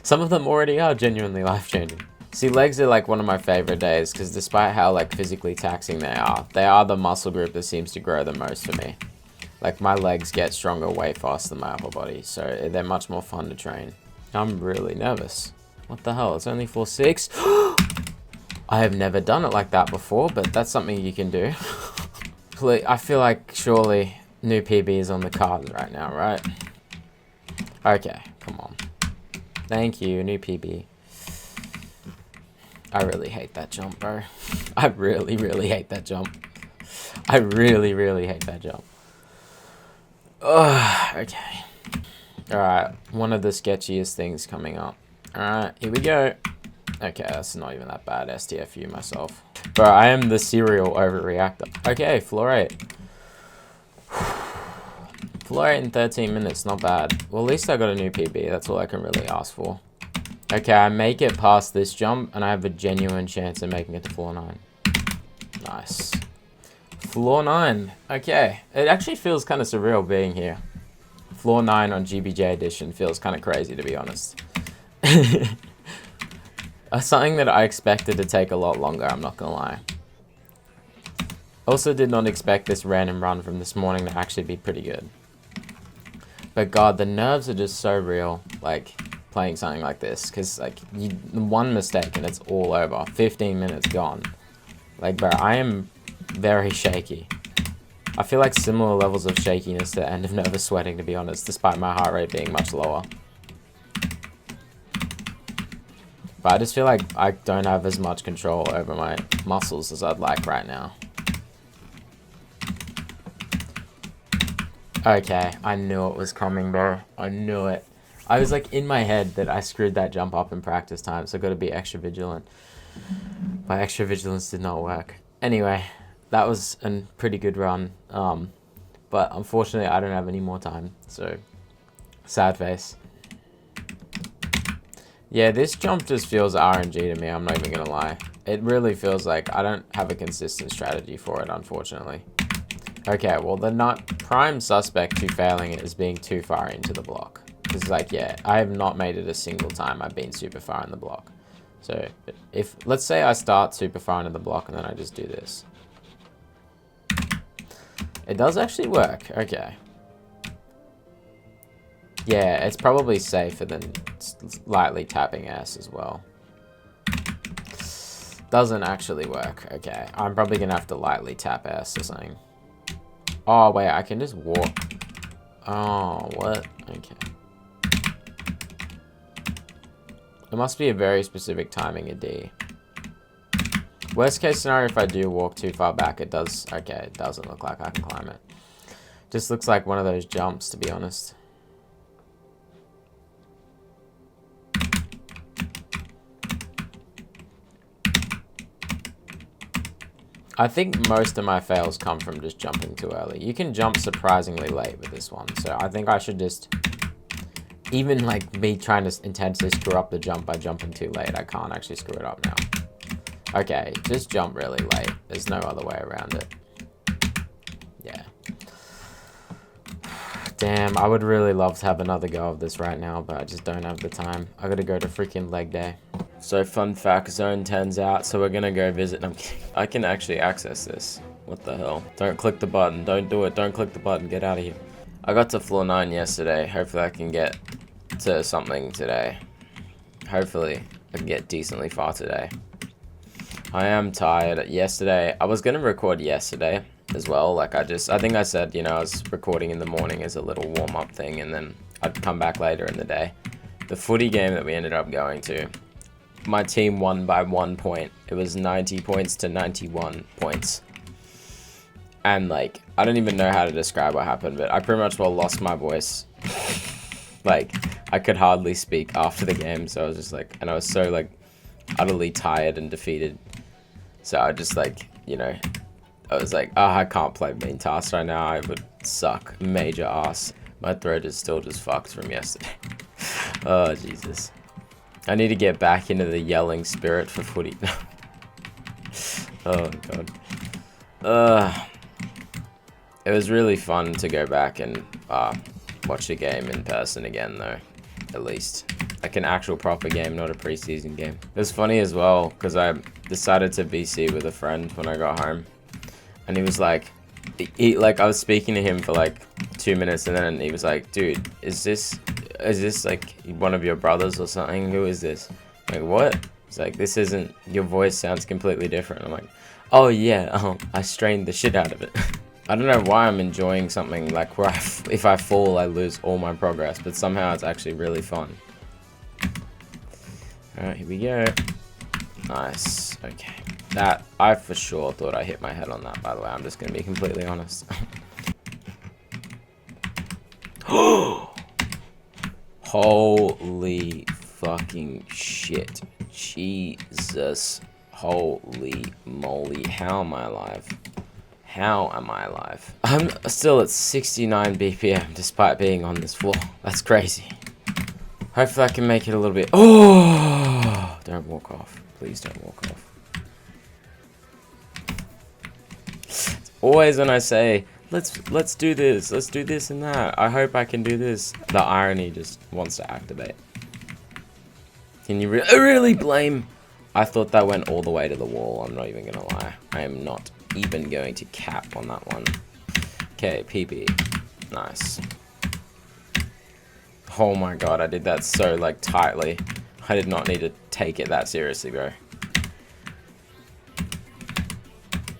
Some of them already are genuinely life-changing. See, legs are like one of my favorite days because despite how like physically taxing they are the muscle group that seems to grow the most for me. Like my legs get stronger way faster than my upper body, so they're much more fun to train. I'm really nervous. What the hell? It's only 4.6. I have never done it like that before, but that's something you can do. I feel like surely new PB is on the cards right now, right? Okay, come on. Thank you, new PB. I really hate that jump, bro. I really, really hate that jump. I really, really hate that jump. Ugh, okay. Alright, one of the sketchiest things coming up. Alright, here we go. Okay, that's not even that bad. STFU myself. Bro, I am the serial overreactor. Okay, floor 8. Floor 8 in 13 minutes, not bad. Well, at least I got a new PB. That's all I can really ask for. Okay, I make it past this jump, and I have a genuine chance of making it to floor 9. Nice. Floor 9. Okay. It actually feels kind of surreal being here. floor 9 on GBJ edition feels kind of crazy, to be honest. Something that I expected to take a lot longer, I'm not gonna lie. Also did not expect this random run from this morning to actually be pretty good. But god, the nerves are just so real, like, playing something like this. Because, like, one mistake and it's all over. 15 minutes gone. Like, bro, I am very shaky. I feel like similar levels of shakiness to the end of nervous sweating, to be honest, despite my heart rate being much lower. But I just feel like I don't have as much control over my muscles as I'd like right now. Okay, I knew it was coming, bro. I knew it. I was like in my head that I screwed that jump up in practice time, so I gotta be extra vigilant. My extra vigilance did not work. Anyway, that was a pretty good run. But unfortunately, I don't have any more time, so sad face. Yeah, this jump just feels RNG to me, I'm not even gonna lie. It really feels like I don't have a consistent strategy for it, unfortunately. Okay, well, the prime suspect to failing it is being too far into the block. Because, like, yeah, I have not made it a single time I've been super far in the block. So, if, let's say I start super far into the block and then I just do this. It does actually work, okay. Yeah, it's probably safer than lightly tapping S as well. Doesn't actually work, okay. I'm probably gonna have to lightly tap S or something. Oh, wait, I can just walk. Oh, what? Okay. It must be a very specific timing of D. Worst case scenario, if I do walk too far back, it does... Okay, it doesn't look like I can climb it. Just looks like one of those jumps, to be honest. I think most of my fails come from just jumping too early. You can jump surprisingly late with this one, so I think I should just... Even like me trying to intensely screw up the jump by jumping too late, I can't actually screw it up now. Okay, just jump really late. There's no other way around it. Yeah. Damn, I would really love to have another go of this right now, but I just don't have the time. I gotta go to freaking leg day. So fun fact, zone 10's out, so we're gonna go visit. I'm kidding. I can actually access this. What the hell? Don't click the button. Don't do it. Don't click the button. Get out of here. I got to floor 9 yesterday. Hopefully I can get to something today. Hopefully I can get decently far today. I am tired. Yesterday, I was gonna record yesterday as well. Like I think I said, you know, I was recording in the morning as a little warm-up thing, and then I'd come back later in the day. The footy game that we ended up going to, my team won by 1 point. It was 90 points to 91 points. And like, I don't even know how to describe what happened, but I pretty much well lost my voice. Like, I could hardly speak after the game, so I was just like, and I was so like utterly tired and defeated. So I just like, you know, I was like, oh, I can't play main task right now. I would suck major ass. My throat is still just fucked from yesterday. Oh, Jesus. I need to get back into the yelling spirit for footy. Oh, God. It was really fun to go back and watch the game in person again, though. At least. Like an actual proper game, not a preseason game. It was funny as well, because I decided to BC with a friend when I got home. And he was like, I was speaking to him for like 2 minutes, and then he was like, dude, is this like one of your brothers or something? Who is this? I'm like, what? He's like, this isn't, your voice sounds completely different. I'm like, oh yeah, I strained the shit out of it. I don't know why I'm enjoying something like where if I fall, I lose all my progress, but somehow it's actually really fun. Alright, here we go. Nice. Okay. That, I for sure thought I hit my head on that, by the way. I'm just going to be completely honest. Holy fucking shit. Jesus. Holy moly. How am I alive? How am I alive? I'm still at 69 BPM despite being on this floor. That's crazy. Hopefully I can make it a little bit. Oh! Don't walk off. Please don't walk off. It's always when I say Let's do this. Let's do this and that. I hope I can do this. The irony just wants to activate. Can you really blame? I thought that went all the way to the wall. I'm not even gonna lie. I am not even going to cap on that one. Okay, PB. Nice. Oh my god, I did that so, like, tightly. I did not need to take it that seriously, bro.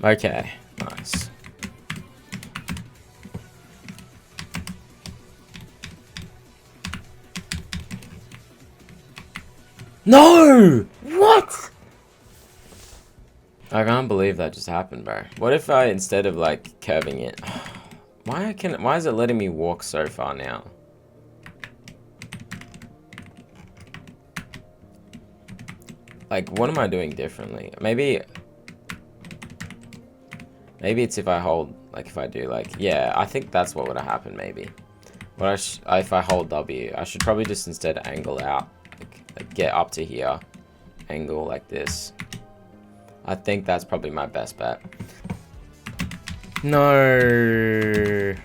Okay, nice. No! What? I can't believe that just happened, bro. What if I, instead of, like, curving it... Why is it letting me walk so far now? Like, what am I doing differently? Maybe it's if I hold, like, if I do, like, yeah, I think that's what would have happened, maybe. But if I hold W, I should probably just instead angle out, like get up to here, angle like this. I think that's probably my best bet. No,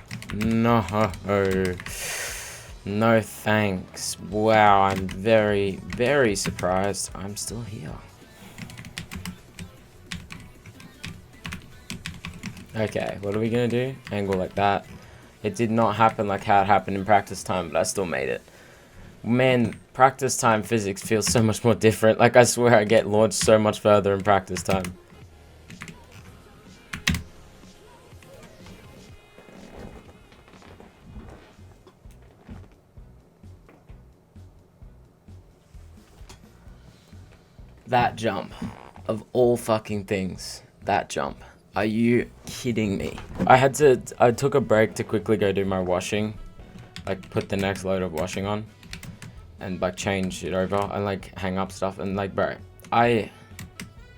no thanks. Wow, I'm very, very surprised I'm still here. Okay, what are we gonna do? Angle like that. It did not happen like how it happened in practice time, but I still made it. Man, practice time physics feels so much more different. Like, I swear I get launched so much further in practice time. That jump. Of all fucking things. That jump. Are you kidding me? I took a break to quickly go do my washing. Like, put the next load of washing on. And, like, change it over and, like, hang up stuff. And, like, bro, I'm,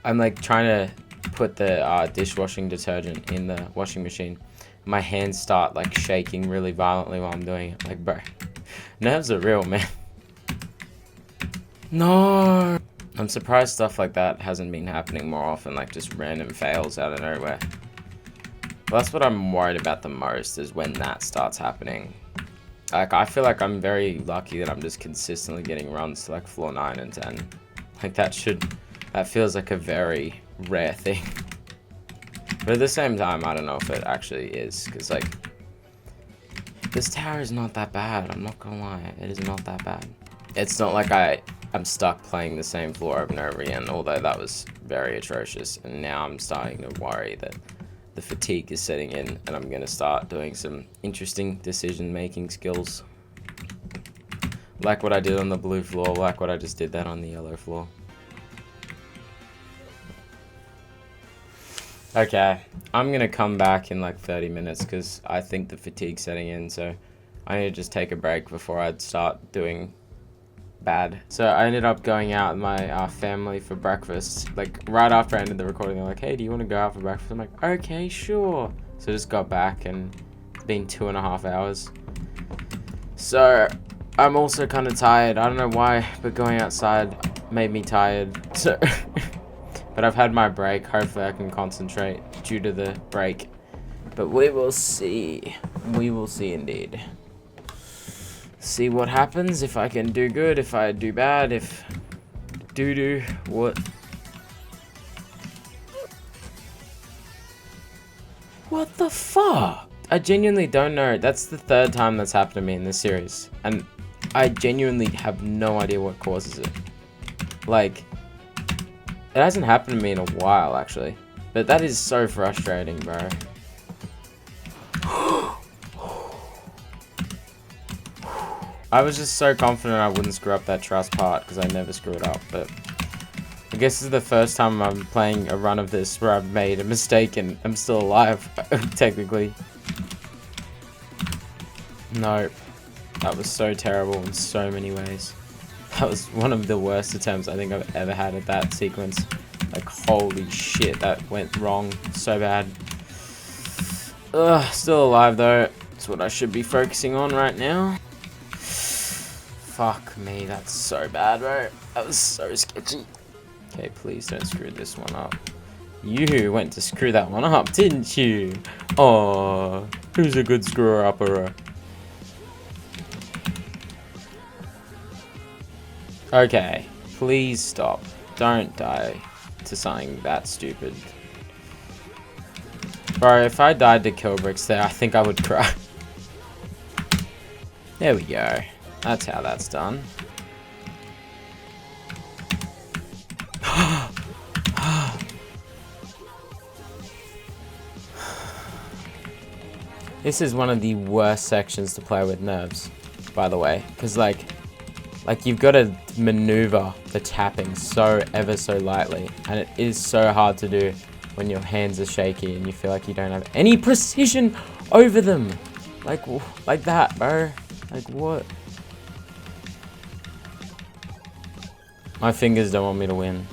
like, trying to put the dishwashing detergent in the washing machine. My hands start, like, shaking really violently while I'm doing it. Like, bro, nerves are real, man. No! I'm surprised stuff like that hasn't been happening more often, like just random fails out of nowhere. But that's what I'm worried about the most, is when that starts happening. Like, I feel like I'm very lucky that I'm just consistently getting runs to like floor 9 and 10. Like, that feels like a very rare thing. But at the same time, I don't know if it actually is, because like, this tower is not that bad, I'm not gonna lie, it is not that bad. It's not like I'm stuck playing the same floor over and over again, although that was very atrocious, and now I'm starting to worry that the fatigue is setting in, and I'm gonna start doing some interesting decision-making skills. Like what I did on the blue floor, like what I just did that on the yellow floor. Okay, I'm gonna come back in like 30 minutes, because I think the fatigue's setting in, so I need to just take a break before I start doing bad. So I ended up going out with my family for breakfast. Like, right after I ended the recording, they're like, hey, do you want to go out for breakfast? I'm like, okay, sure. So I just got back, and it's been 2.5 hours. So I'm also kind of tired. I don't know why, but going outside made me tired. So but I've had my break. Hopefully I can concentrate due to the break. But we will see. We will see indeed. See what happens, if I can do good, if I do bad, if doo-doo, what? What the fuck? I genuinely don't know. That's the 3rd time that's happened to me in this series, and I genuinely have no idea what causes it. Like, it hasn't happened to me in a while, actually, but that is so frustrating, bro. I was just so confident I wouldn't screw up that truss part, because I never screw it up, but I guess this is the first time I'm playing a run of this where I've made a mistake and I'm still alive, technically. Nope. That was so terrible in so many ways. That was one of the worst attempts I think I've ever had at that sequence. Like, holy shit, that went wrong so bad. Ugh, still alive though. That's what I should be focusing on right now. Fuck me, that's so bad, bro. That was so sketchy. Okay, please don't screw this one up. You went to screw that one up, didn't you? Oh, who's a good screwer-upper? Okay, please stop. Don't die to something that stupid. Bro, if I died to kill bricks there, I think I would cry. There we go. That's how that's done. This is one of the worst sections to play with nerves, by the way, because like you've got to maneuver the tapping so ever so lightly, and it is so hard to do when your hands are shaky and you feel like you don't have any precision over them, like that, bro. Like what? My fingers don't want me to win.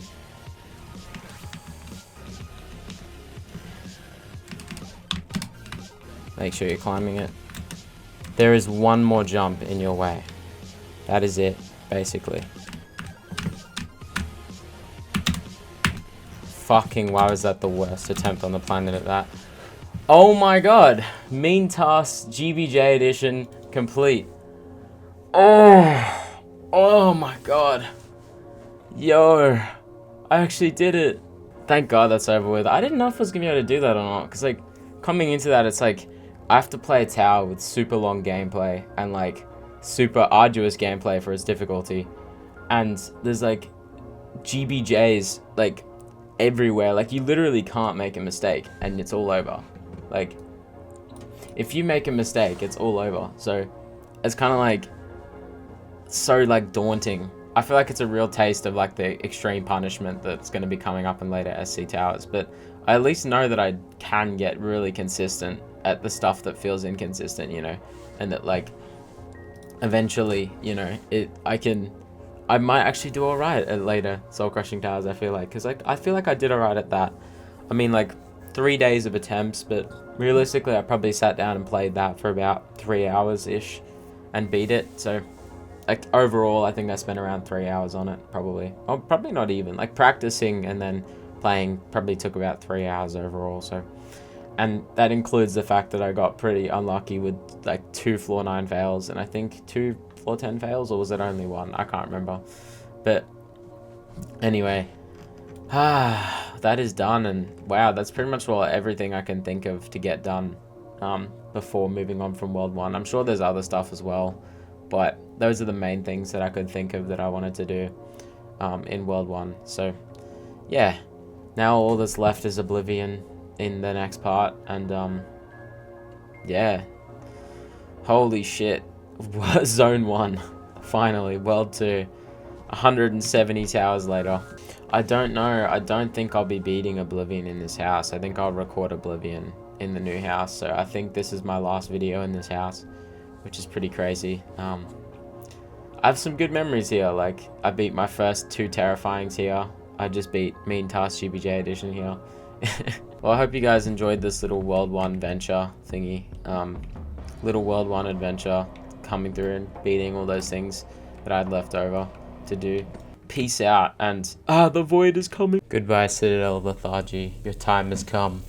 Make sure you're climbing it. There is one more jump in your way. That is it, basically. Fucking why was that the worst attempt on the planet at that? Oh my god! Mean Task GBJ edition complete. Oh my god. Yo, I actually did it. Thank god that's over with. I didn't know if I was gonna be able to do that or not, because like coming into that, it's like I have to play a tower with super long gameplay and like super arduous gameplay for its difficulty, and there's like GBJs like everywhere. Like you literally can't make a mistake and it's all over. Like if you make a mistake, it's all over. So it's kind of like so like daunting. I feel like it's a real taste of like the extreme punishment that's going to be coming up in later SC towers, but I at least know that I can get really consistent at the stuff that feels inconsistent, you know, and that like eventually, you know, I might actually do all right at later soul crushing towers. I feel like, because like I feel like I did all right at that. I mean, like 3 days of attempts, but realistically I probably sat down and played that for about 3 hours ish and beat it. So like overall I think I spent around 3 hours on it, probably. Oh, probably not even, like practicing and then playing probably took about 3 hours overall. So, and that includes the fact that I got pretty unlucky with like 2 floor 9 fails and I think 2 floor 10 fails, or was it only 1? I can't remember. But anyway, that is done, and wow, that's pretty much everything I can think of to get done before moving on from World 1. I'm sure there's other stuff as well, but those are the main things that I could think of that I wanted to do in World 1. So yeah, now all that's left is Oblivion in the next part, and yeah, holy shit. Zone 1, finally, World 2, 170 towers later. I don't know, I don't think I'll be beating Oblivion in this house. I think I'll record Oblivion in the new house, so I think this is my last video in this house, which is pretty crazy. I have some good memories here, like I beat my first 2 Terrifyings here. I just beat Mean Task GBJ edition here. Well, I hope you guys enjoyed this little World 1 venture thingy. Little World 1 adventure, coming through and beating all those things that I'd left over to do. Peace out, and the void is coming. Goodbye, Citadel of Lethargy. Your time has come.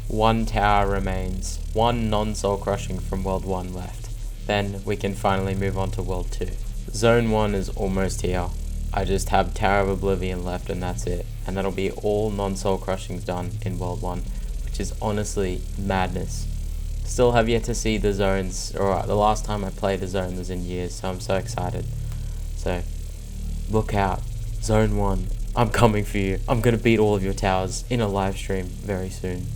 1 tower remains. 1 non-soul crushing from World 1 left. Then we can finally move on to World 2. Zone 1 is almost here. I just have Tower of Oblivion left and that's it. And that'll be all non-soul crushings done in World 1, which is honestly madness. Still have yet to see the zones, or the last time I played a zone was in years, so I'm so excited. So, look out. Zone 1, I'm coming for you. I'm gonna beat all of your towers in a live stream very soon.